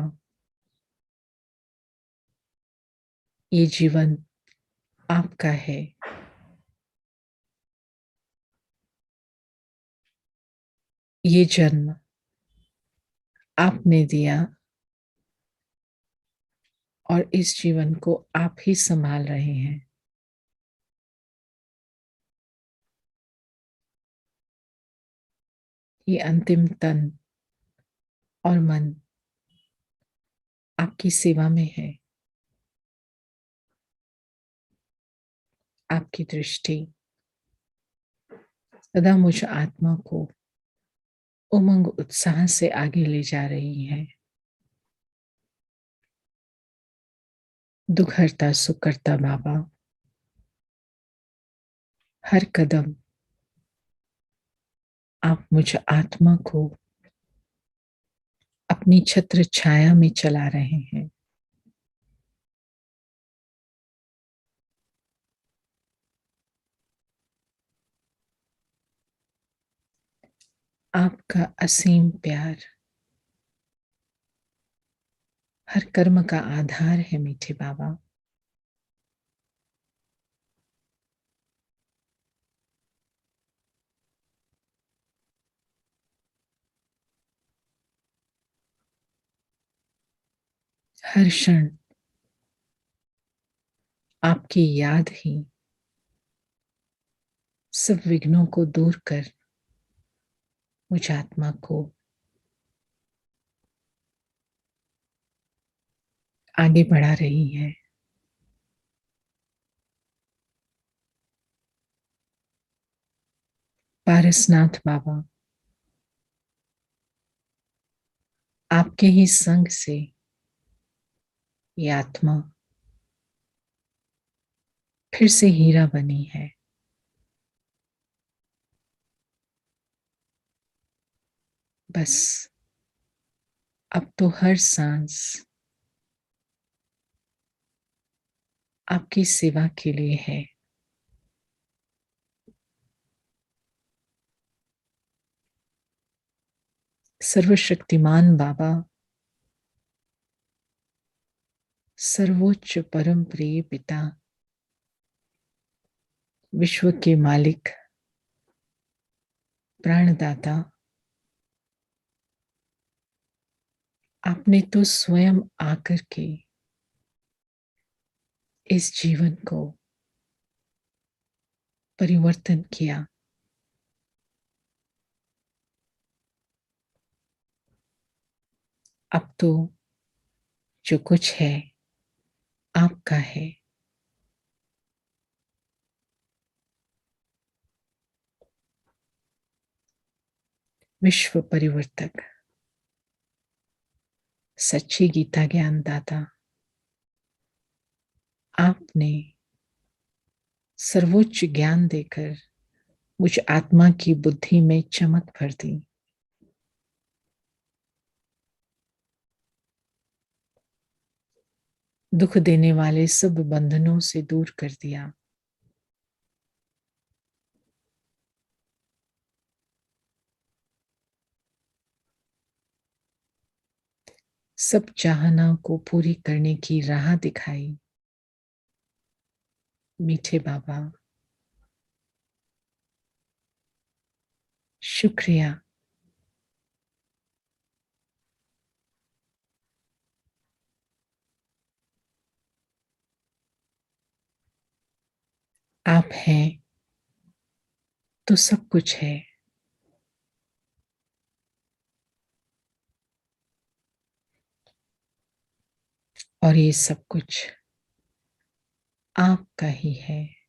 ये जीवन आपका है, ये जन्म आपने दिया और इस जीवन को आप ही संभाल रहे हैं। ये अंतिम तन और मन आपकी सेवा में है। आपकी दृष्टि सदा मुझ आत्मा को उमंग उत्साह से आगे ले जा रही है। दुख हरता सुख करता बाबा, हर कदम आप मुझ आत्मा को अपनी छत्र छाया में चला रहे हैं। आपका असीम प्यार हर कर्म का आधार है मीठे बाबा। हर क्षण आपकी याद ही सब विघ्नों को दूर कर मुझ आत्मा को आगे बढ़ा रही है। पारसनाथ बाबा, आपके ही संग से ये आत्मा फिर से हीरा बनी है। बस अब तो हर सांस आपकी सेवा के लिए है। सर्वशक्तिमान बाबा, सर्वोच्च परम प्रिय पिता, विश्व के मालिक, प्राणदाता, आपने तो स्वयं आकर के इस जीवन को परिवर्तन किया। अब तो जो कुछ है आपका है। विश्व परिवर्तक, सच्ची गीता ज्ञान दाता, आपने सर्वोच्च ज्ञान देकर मुझ आत्मा की बुद्धि में चमक भर दी। दुख देने वाले सब बंधनों से दूर कर दिया। सब चाहना को पूरी करने की राह दिखाई। मीठे बाबा, शुक्रिया। आप हैं तो सब कुछ है। और ये सब कुछ आपका ही है।